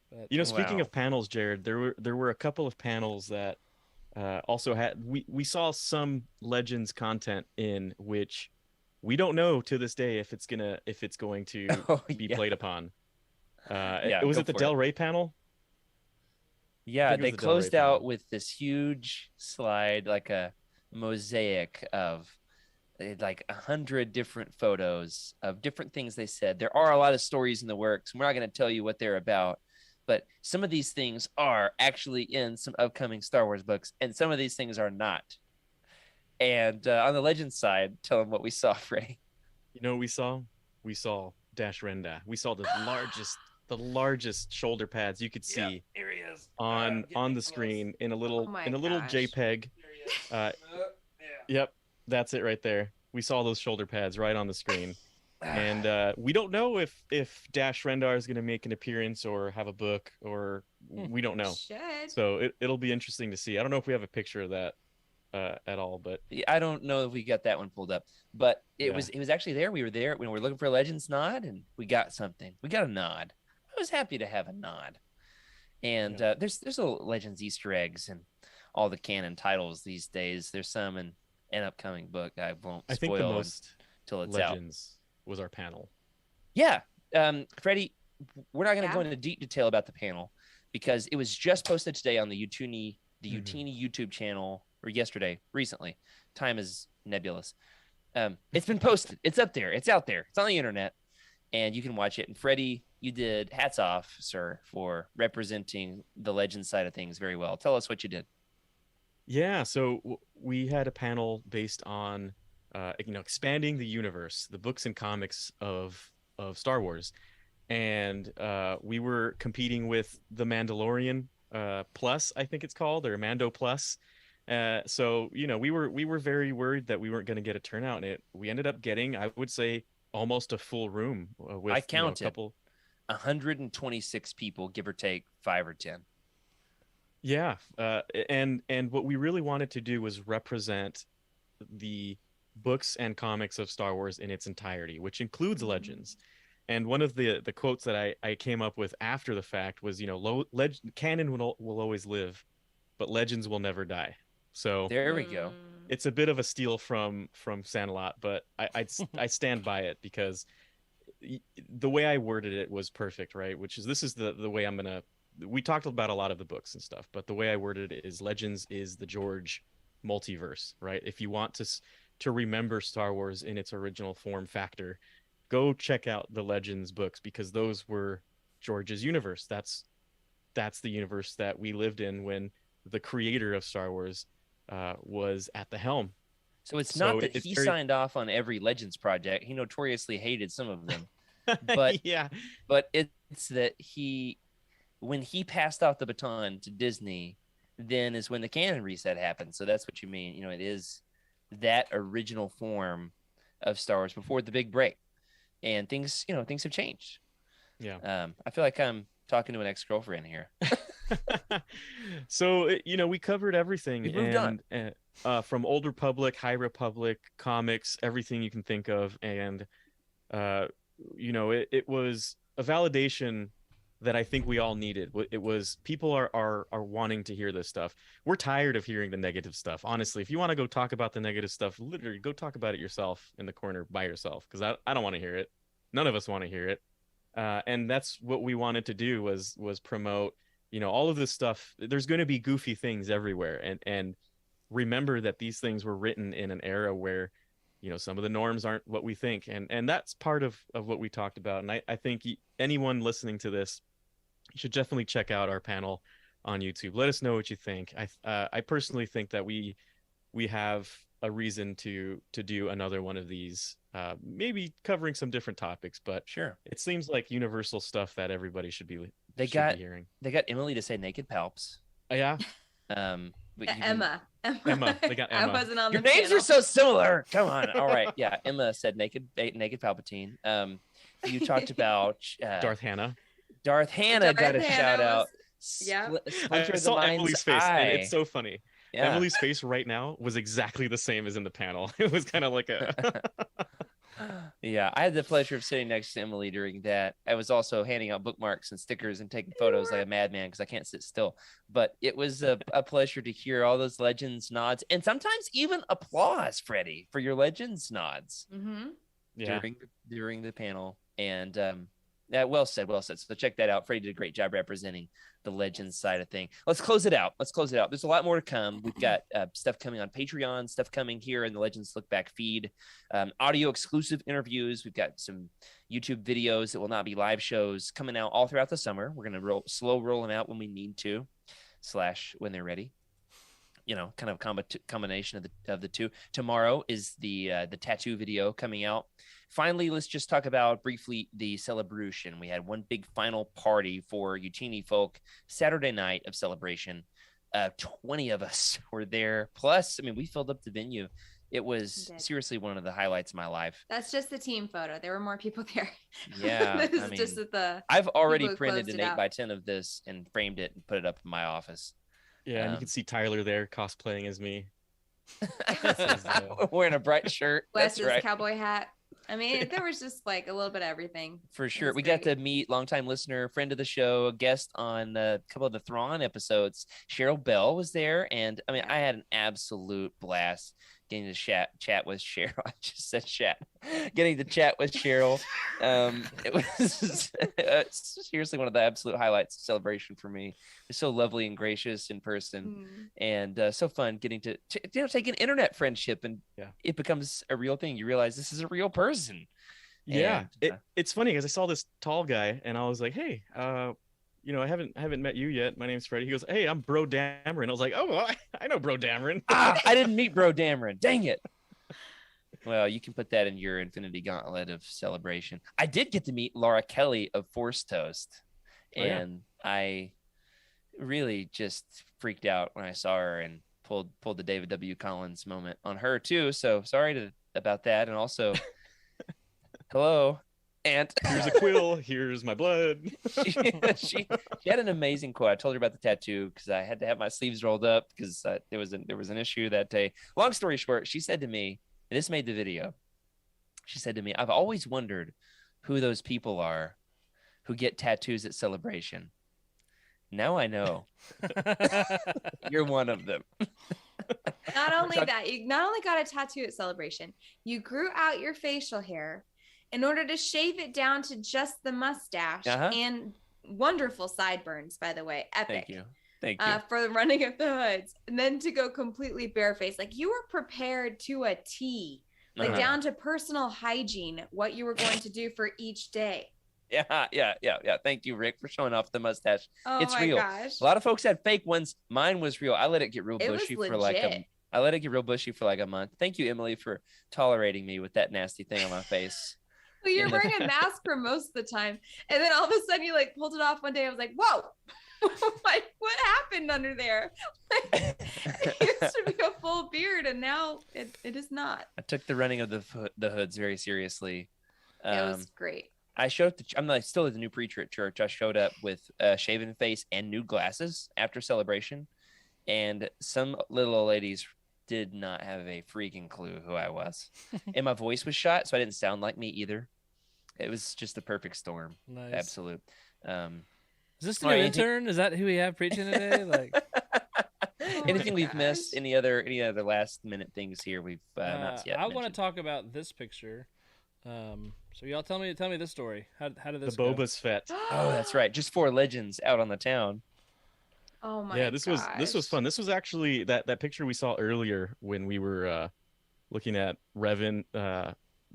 But, You know, speaking Wow. of panels, Jared, there were a couple of panels that also had we saw some Legends content in which we don't know to this day if it's going to Oh, be yeah. played upon. Yeah, was go it the for Del it. Rey panel? Yeah, think it was they the Del Rey closed out panel. with this huge slide, like a mosaic of like 100 different photos of different things they said. There are a lot of stories in the works. We're not going to tell you what they're about, but some of these things are actually in some upcoming Star Wars books, and some of these things are not. And on the Legends side, tell them what we saw, Freddie. You know what we saw? We saw Dash Renda. We saw the largest shoulder pads you could see Here he is. on the screen in a little my gosh. JPEG. Yep, that's it right there. We saw those shoulder pads right on the screen. And we don't know if Dash Rendar is going to make an appearance or have a book, or we don't know. Should. So it'll be interesting to see. I don't know if we have a picture of that at all, but I don't know if we got that one pulled up, but it Yeah. was actually there. We were there when we were looking for a Legends nod, and we got something. We got a nod. I was happy to have a nod. And there's little Legends Easter eggs and all the canon titles these days. There's some in an upcoming book I won't I think the spoil most until it's out. Legends was our panel. Yeah. Freddie, we're not going to Yeah. go into deep detail about the panel because it was just posted today on the Utini Mhm. YouTube channel, or yesterday, recently. Time is nebulous. It's been posted. It's up there. It's out there. It's on the internet, and you can watch it. And Freddie, you did hats off, sir, for representing the legend side of things very well. Tell us what you did. Yeah, so we had a panel based on expanding the universe, the books and comics of Star Wars, and we were competing with the Mandalorian Plus, I think it's called, or Mando Plus. So we were very worried that we weren't going to get a turnout, and we ended up getting, I would say, almost a full room with I counted a couple. 126 people, give or take 5 or 10. Yeah, and what we really wanted to do was represent the books and comics of Star Wars in its entirety, which includes Legends. And one of the quotes that I came up with after the fact was, canon will always live, but Legends will never die. So There we go. it's a bit of a steal from Sandlot, but I stand by it because the way I worded it was perfect, right? This is the way I'm gonna. We talked about a lot of the books and stuff, but the way I worded it is Legends is the George multiverse, right? If you want to remember Star Wars in its original form factor, go check out the Legends books because those were George's universe. That's the universe that we lived in when the creator of Star Wars was at the helm. So it's So not that it's he very- signed off on every Legends project. He notoriously hated some of them. But yeah, but it's that when he passed off the baton to Disney, then is when the canon reset happened. So that's what you mean. It is that original form of Star Wars before the big break. And things have changed. yeah. I feel like I'm talking to an ex-girlfriend here. So we covered everything, We moved on. and from Old Republic, High Republic comics, everything you can think of, and it was a validation that I think we all needed. It was people are wanting to hear this stuff. We're tired of hearing the negative stuff. Honestly, if you want to go talk about the negative stuff, literally go talk about it yourself in the corner by yourself, because I don't want to hear it. None of us want to hear it. And that's what we wanted to do was promote, all of this stuff. There's going to be goofy things everywhere, and remember that these things were written in an era where, some of the norms aren't what we think, and that's part of what we talked about. And I think anyone listening to this should definitely check out our panel on YouTube. Let us know what you think. I personally think that we have a reason to do another one of these, maybe covering some different topics, but Sure. it seems like universal stuff that everybody should be They should got be hearing. they got Emily to say naked palps. Yeah, But you can- Emma. They got I Emma. wasn't on Your the names panel. are so similar. Come on. All right. Yeah. Emma said naked Palpatine. You talked about Darth Hannah. Darth Hannah got a Darth shout Hannah out. yeah. Splinter I of the saw Mind's Emily's face, Eye. and it's so funny. Yeah. Emily's face right now was exactly the same as in the panel. It was kind of like a Yeah, I had the pleasure of sitting next to Emily during that. I was also handing out bookmarks and stickers and taking photos like a madman because I can't sit still. But it was a pleasure to hear all those Legends nods and sometimes even applause, Freddie, for your Legends nods Mm-hmm. yeah. during the panel. And Yeah, well said, well said. So check that out. Freddie did a great job representing the Legends side of thing. Let's close it out. There's a lot more to come. We've got stuff coming on Patreon, stuff coming here in the Legends Look Back feed, audio exclusive interviews. We've got some YouTube videos that will not be live shows coming out all throughout the summer. We're going to slow roll them out when we need to / when they're ready. You know, kind of combination of the two. Tomorrow is the tattoo video coming out. Finally, let's just talk about briefly the celebration. We had one big final party for Utini folk Saturday night of celebration. 20 of us were there. Plus, I mean, we filled up the venue. It was seriously one of the highlights of my life. That's just the team photo. There were more people there. Yeah, I mean, just that I've already printed an 8x10 of this and framed it and put it up in my office. Yeah, and you can see Tyler there cosplaying as me. Wearing a bright shirt. Wes's cowboy hat. I mean, there was just like a little bit of everything. For sure. We got to meet longtime listener, friend of the show, a guest on a couple of the Thrawn episodes. Cheryl Bell was there. And I mean, I had an absolute blast getting to chat with Cheryl. I just said chat. Getting to chat with Cheryl. It was seriously one of the absolute highlights of celebration for me. It's so lovely and gracious in person, and so fun getting to take an internet friendship, and it becomes a real thing. You realize this is a real person. Yeah, it's funny because I saw this tall guy, and I was like, "Hey, you know, I haven't met you yet. My name's Freddie." He goes, "Hey, I'm Bro Dameron." I was like, "Oh, I know Bro Dameron." I didn't meet Bro Dameron. Dang it. Well, you can put that in your Infinity Gauntlet of celebration. I did get to meet Laura Kelly of Force Toast, and I really just freaked out when I saw her and pulled the David W. Collins moment on her too. So sorry about that, and also, hello. And here's a quill. Here's my blood. she had an amazing quote. I told her about the tattoo because I had to have my sleeves rolled up because there was an issue that day. Long story short, she said to me, and this made the video. She said to me, "I've always wondered who those people are who get tattoos at celebration. Now I know. You're one of them." Not only that, you not only got a tattoo at celebration, you grew out your facial hair in order to shave it down to just the mustache and wonderful sideburns, by the way. Epic. Thank you. For the running of the hoods. And then to go completely barefaced. Like you were prepared to a T, like down to personal hygiene, what you were going to do for each day. Yeah. Thank you, Rick, for showing off the mustache. Oh, it's my real. gosh. A lot of folks had fake ones. Mine was real. I let it get real bushy for like a month. Thank you, Emily, for tolerating me with that nasty thing on my face. Well, you're wearing a mask for most of the time. And then all of a sudden you like pulled it off one day. I was like, whoa, like what happened under there? Like, it used to be a full beard and now it is not. I took the running of the hoods very seriously. It was great. I showed up I'm still the new preacher at church. I showed up with a shaven face and new glasses after celebration. And some little old ladies did not have a freaking clue who I was. And my voice was shot, so I didn't sound like me either. It was just the perfect storm. Nice. Absolute. Is this the new intern? Is that who we have preaching today? Like anything we've missed? Any other last minute things here we've not yet? I want to talk about this picture. So y'all tell me this story. How did this go? The Boba's Fett. Oh, that's right. Just 4 legends out on the town. Oh my! Yeah, this was fun. This was actually that picture we saw earlier when we were looking at Revan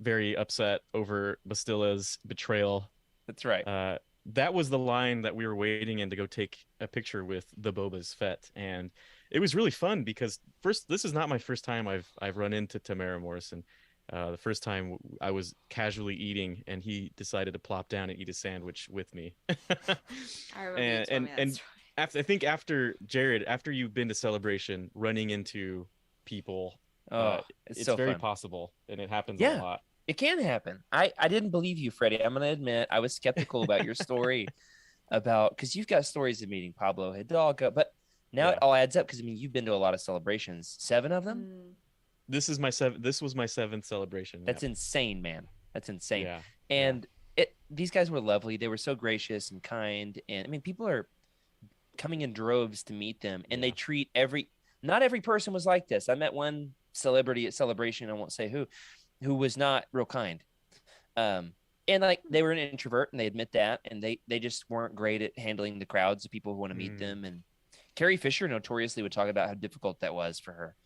very upset over Bastilla's betrayal. That's right. That was the line that we were waiting in to go take a picture with the Boba's Fett, and it was really fun because this is not my first time I've run into Tamara Morrison. The first time I was casually eating and he decided to plop down and eat a sandwich with me. I remember and after Jared, after you've been to Celebration, running into people, it's so very fun. Possible, and it happens a lot. It can happen. I didn't believe you, Freddie. I'm going to admit I was skeptical about your story because you've got stories of meeting Pablo Hidalgo, but now it all adds up because, I mean, you've been to a lot of celebrations. 7 of them? This was my 7th celebration. That's insane, man. That's insane. Yeah. And these guys were lovely. They were so gracious and kind. And, I mean, people are coming in droves to meet them, and they treat not every person was like this. I met one celebrity at Celebration, I won't say who was not real kind. And like they were an introvert, and they admit that, and they just weren't great at handling the crowds of people who want to meet them. And Carrie Fisher notoriously would talk about how difficult that was for her.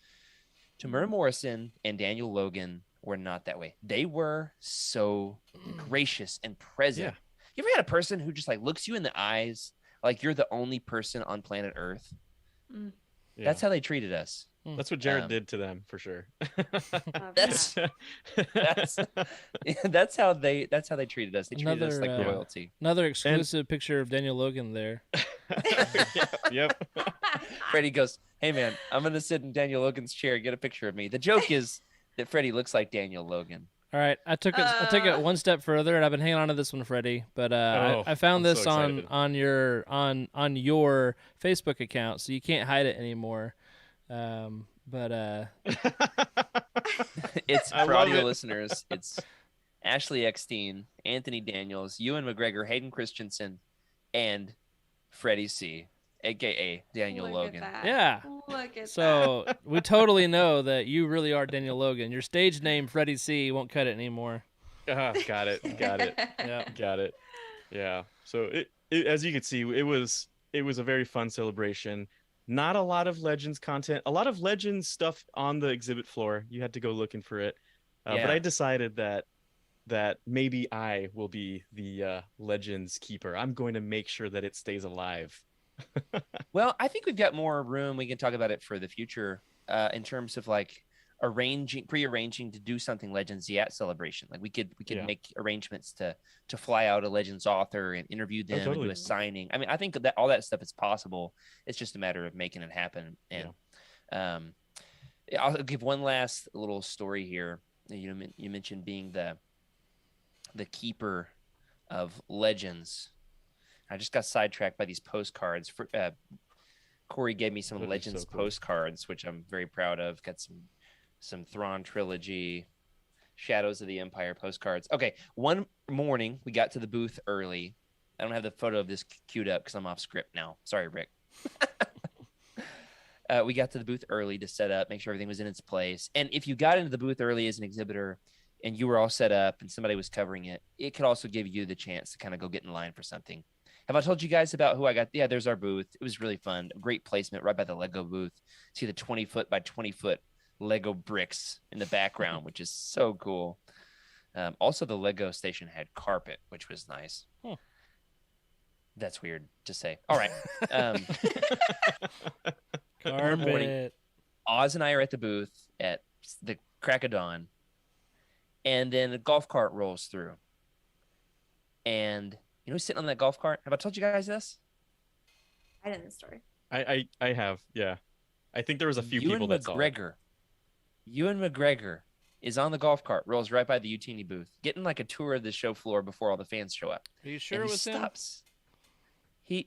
Tamura Morrison and Daniel Logan were not that way. They were so gracious and present. You ever had a person who just like looks you in the eyes like you're the only person on planet Earth? Yeah. That's how they treated us. That's what Jared did to them for sure. That's that's how they treated us. They treated us like royalty. Another exclusive picture of Daniel Logan there. Yep. Freddie goes, "Hey man, I'm gonna sit in Daniel Logan's chair and get a picture of me." The joke is that Freddie looks like Daniel Logan. All right, I took it one step further, and I've been hanging on to this one, Freddie. But I found this on your Facebook account, so you can't hide it anymore. It's for audio listeners. It's Ashley Eckstein, Anthony Daniels, Ewan McGregor, Hayden Christensen, and Freddie C, aka Daniel Logan. Yeah. Look at so we totally know that you really are Daniel Logan. Your stage name, Freddie C, won't cut it anymore. Got it. Yeah, got it. Yeah. So it as you can see, it was a very fun celebration. Not a lot of Legends content, a lot of Legends stuff on the exhibit floor. You had to go looking for it. But I decided that maybe I will be the Legends keeper. I'm going to make sure that it stays alive. Well, I think we've got more room. We can talk about it for the future in terms of like prearranging to do something Legends at Celebration. Like we could make arrangements to fly out a Legends author and interview them and do a signing. I mean, I think that all that stuff is possible. It's just a matter of making it happen. And I'll give one last little story here. You mentioned being the keeper of Legends. I just got sidetracked by these postcards. Corey gave me some Legends postcards, which I'm very proud of. Got some Thrawn trilogy, Shadows of the Empire postcards. Okay, one morning we got to the booth early. I don't have the photo of this queued up because I'm off script now. Sorry, Rick. We got to the booth early to set up, make sure everything was in its place. And if you got into the booth early as an exhibitor and you were all set up and somebody was covering it, it could also give you the chance to kind of go get in line for something. Have I told you guys about who I got? Yeah, there's our booth. It was really fun. Great placement right by the Lego booth. See the 20-foot by 20-foot Lego bricks in the background, which is so cool. Also, the Lego station had carpet, which was nice. That's weird to say. All right. Carpet. Morning, Oz and I are at the booth at the crack of dawn, and then a golf cart rolls through. And you know who's sitting on that golf cart? Have I told you guys this? I didn't the story. I have, yeah. I think there was a few people that saw it. Ewan McGregor is on the golf cart, rolls right by the Utini booth, getting like a tour of the show floor before all the fans show up. Are you sure it was stops. He's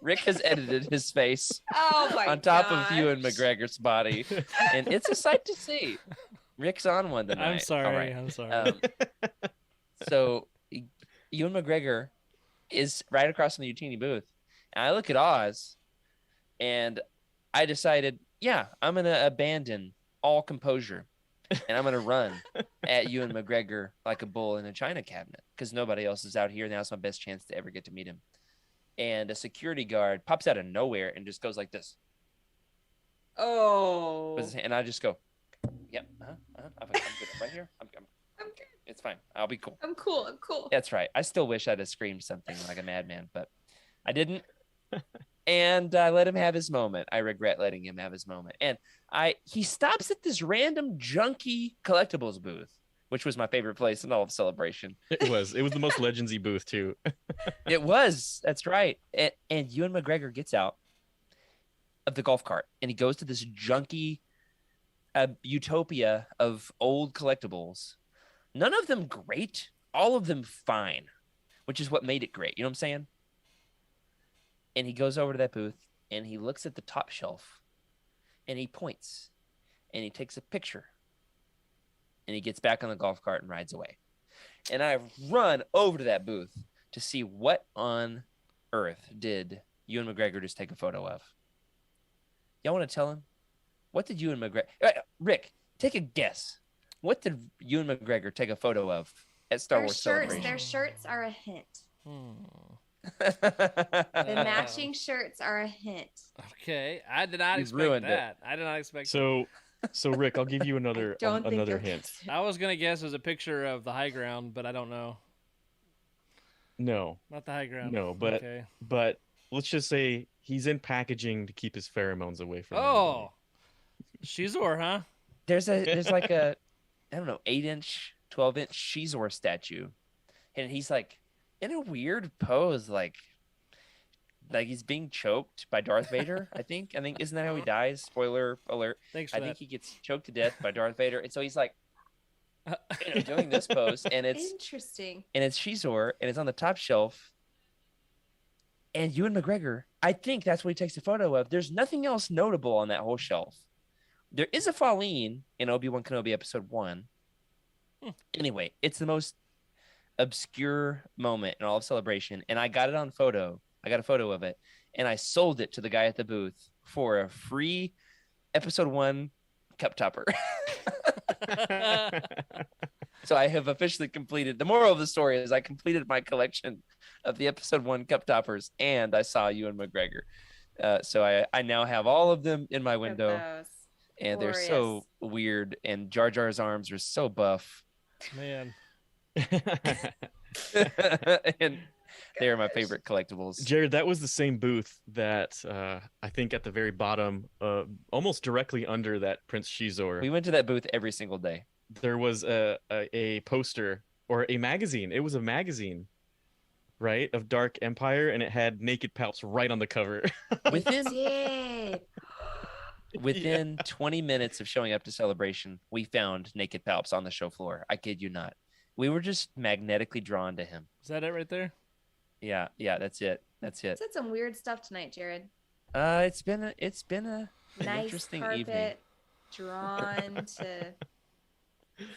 Rick has edited his face on top of Ewan McGregor's body, and it's a sight to see. Rick's on one tonight. I'm sorry. I'm sorry. So Ewan McGregor is right across from the Utini booth. And I look at Oz, and I decided, yeah, I'm going to abandon all composure, and I'm going to run at Ewan McGregor like a bull in a china cabinet because nobody else is out here. Now it's my best chance to ever get to meet him. And a security guard pops out of nowhere and just goes like this. Oh. And I just go, yep, I'm good. I'm right here. I'm good. It's fine. I'll be cool. I'm cool. That's right. I still wish I'd have screamed something like a madman, but I didn't. And I let him have his moment. I regret letting him have his moment. And he stops at this random junky collectibles booth, which was my favorite place in all of Celebration. It was the most Legendsy booth too. It was. That's right. And Ewan McGregor gets out of the golf cart and he goes to this junky utopia of old collectibles. None of them great, all of them fine, which is what made it great. You know what I'm saying? And he goes over to that booth and he looks at the top shelf and he points and he takes a picture and he gets back on the golf cart and rides away. And I run over to that booth to see what on earth did Ewan McGregor just take a photo of. Y'all want to tell him? What did Ewan McGregor... Rick, take a guess. What did Ewan McGregor take a photo of at Star Wars Celebration? Their shirts are a hint. The The matching shirts are a hint. Okay, I did not You expect ruined it. that. I did not expect So Rick, I'll give you another Don't think another you'll hint. guess it. that. I was gonna guess it was a picture of the high ground, but I don't know. No, Not the high ground. no, but okay. but let's just say he's in packaging to keep his pheromones away from Oh, Shizor, huh? There's like a, I don't know, 8-inch, 12-inch Shizor statue, and he's like in a weird pose, like he's being choked by Darth Vader. I think isn't that how he dies? Spoiler alert. Thanks for I that. think he gets choked to death by Darth Vader, and so he's like, doing this pose, and it's Interesting. Shizor, and it's on the top shelf. And Ewan McGregor, I think that's what he takes a photo of. There's nothing else notable on that whole shelf. There is a Falleen in Obi-Wan Kenobi Episode 1. Anyway, it's the most obscure moment in all of Celebration, and I got it on photo. I got a photo of it, and I sold it to the guy at the booth for a free Episode 1 cup topper. So I have officially completed. The moral of the story is I completed my collection of the Episode 1 cup toppers, and I saw Ewan McGregor. So I now have all of them in my window, and they're so weird, and Jar Jar's arms are so buff. Man. And they are my favorite collectibles. Jared, that was the same booth that I think at the very bottom, almost directly under that Prince Shizor, We went to that booth every single day. there was a poster or a magazine. It was a magazine, right, of Dark Empire, and it had naked palps right on the cover. Within 20 minutes of showing up to Celebration, we found naked palps on the show floor. I kid you not. We were just magnetically drawn to him. Is that it right there? Yeah, that's it. Said some weird stuff tonight, Jared. It's been an Nice interesting carpet, evening. drawn to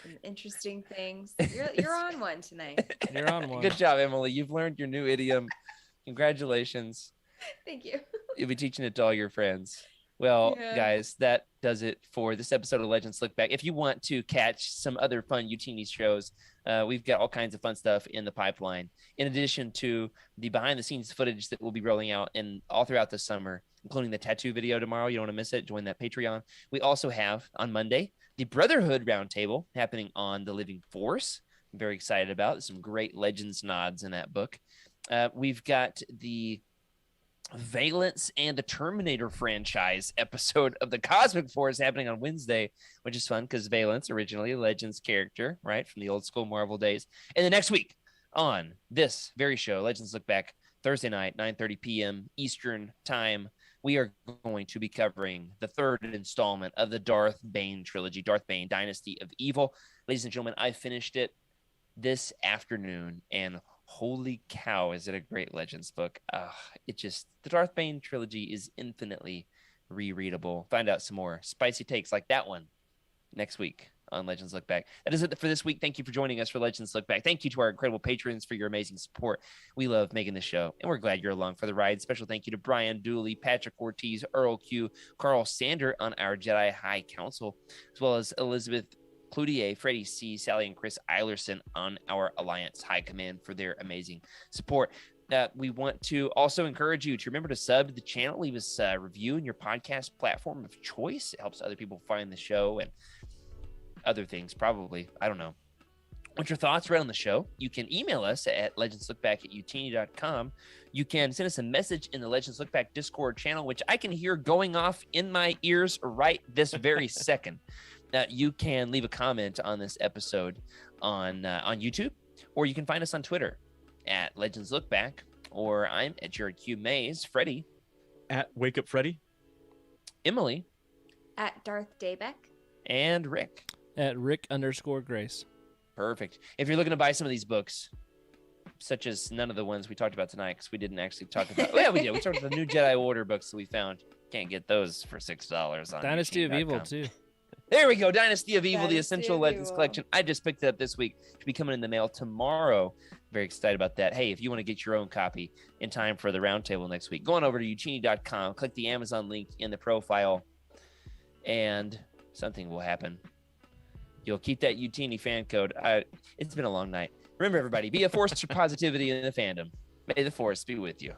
some interesting things. You're on one tonight. You're on one. Good job, Emily. You've learned your new idiom. Congratulations. Thank you. You'll be teaching it to all your friends. Well, Yeah. guys, that does it for this episode of Legends Look Back. If you want to catch some other fun Utini shows, we've got all kinds of fun stuff in the pipeline. In addition to the behind-the-scenes footage that we'll be rolling out all throughout the summer, including the tattoo video tomorrow. You don't want to miss it. Join that Patreon. We also have, on Monday, the Brotherhood Roundtable happening on the Living Force. I'm very excited about. There's some great Legends nods in that book. We've got the Valence and the Terminator franchise episode of the Cosmic Force happening on Wednesday, which is fun because Valence, originally a Legends character, right, from the old school Marvel days. And the next week on this very show, Legends Look Back, Thursday night, 9:30 p.m. Eastern Time, we are going to be covering the third installment of the Darth Bane trilogy, Darth Bane, Dynasty of Evil. Ladies and gentlemen, I finished it this afternoon, and holy cow, is it a great Legends book. The Darth Bane trilogy is infinitely rereadable. Find out some more spicy takes like that one next week on Legends Look Back. That is it for this week. Thank you for joining us for Legends Look Back. Thank you to our incredible patrons for your amazing support. We love making this show, and we're glad you're along for the ride. Special thank you to Brian Dooley, Patrick Ortiz, Earl Q, Carl Sander on our Jedi High Council, as well as Elizabeth Cloutier, Freddie C, Sally, and Chris Eilerson on our Alliance High Command for their amazing support. We want to also encourage you to remember to sub to the channel, leave us a review in your podcast platform of choice. It helps other people find the show and other things, probably. I don't know. What's your thoughts right on the show? You can email us at legendslookback@utini.com. You can send us a message in the Legends Look Back Discord channel, which I can hear going off in my ears right this very second. You can leave a comment on this episode on YouTube, or you can find us on Twitter at Legends Look Back, or I'm at Jared Q Mays, Freddie At Wake Up Freddy. Emily, At Darth Daybeck. and Rick. At Rick_Grace. Perfect. If you're looking to buy some of these books, such as none of the ones we talked about tonight, because we didn't actually talk about. Yeah, we did. We talked about the new Jedi Order books that we found. Can't get those for $6 on Dynasty of Evil, Utini.com. too. There we go. Dynasty of Evil, the Dynasty Essential of Legends Evil. Collection. I just picked it up this week. Should be coming in the mail tomorrow. Very excited about that. Hey, if you want to get your own copy in time for the roundtable next week, go on over to Utini.com, click the Amazon link in the profile, and something will happen. you'll keep that Utini fan code. It's been a long night. Remember, everybody, be a force for positivity in the fandom. May the force be with you.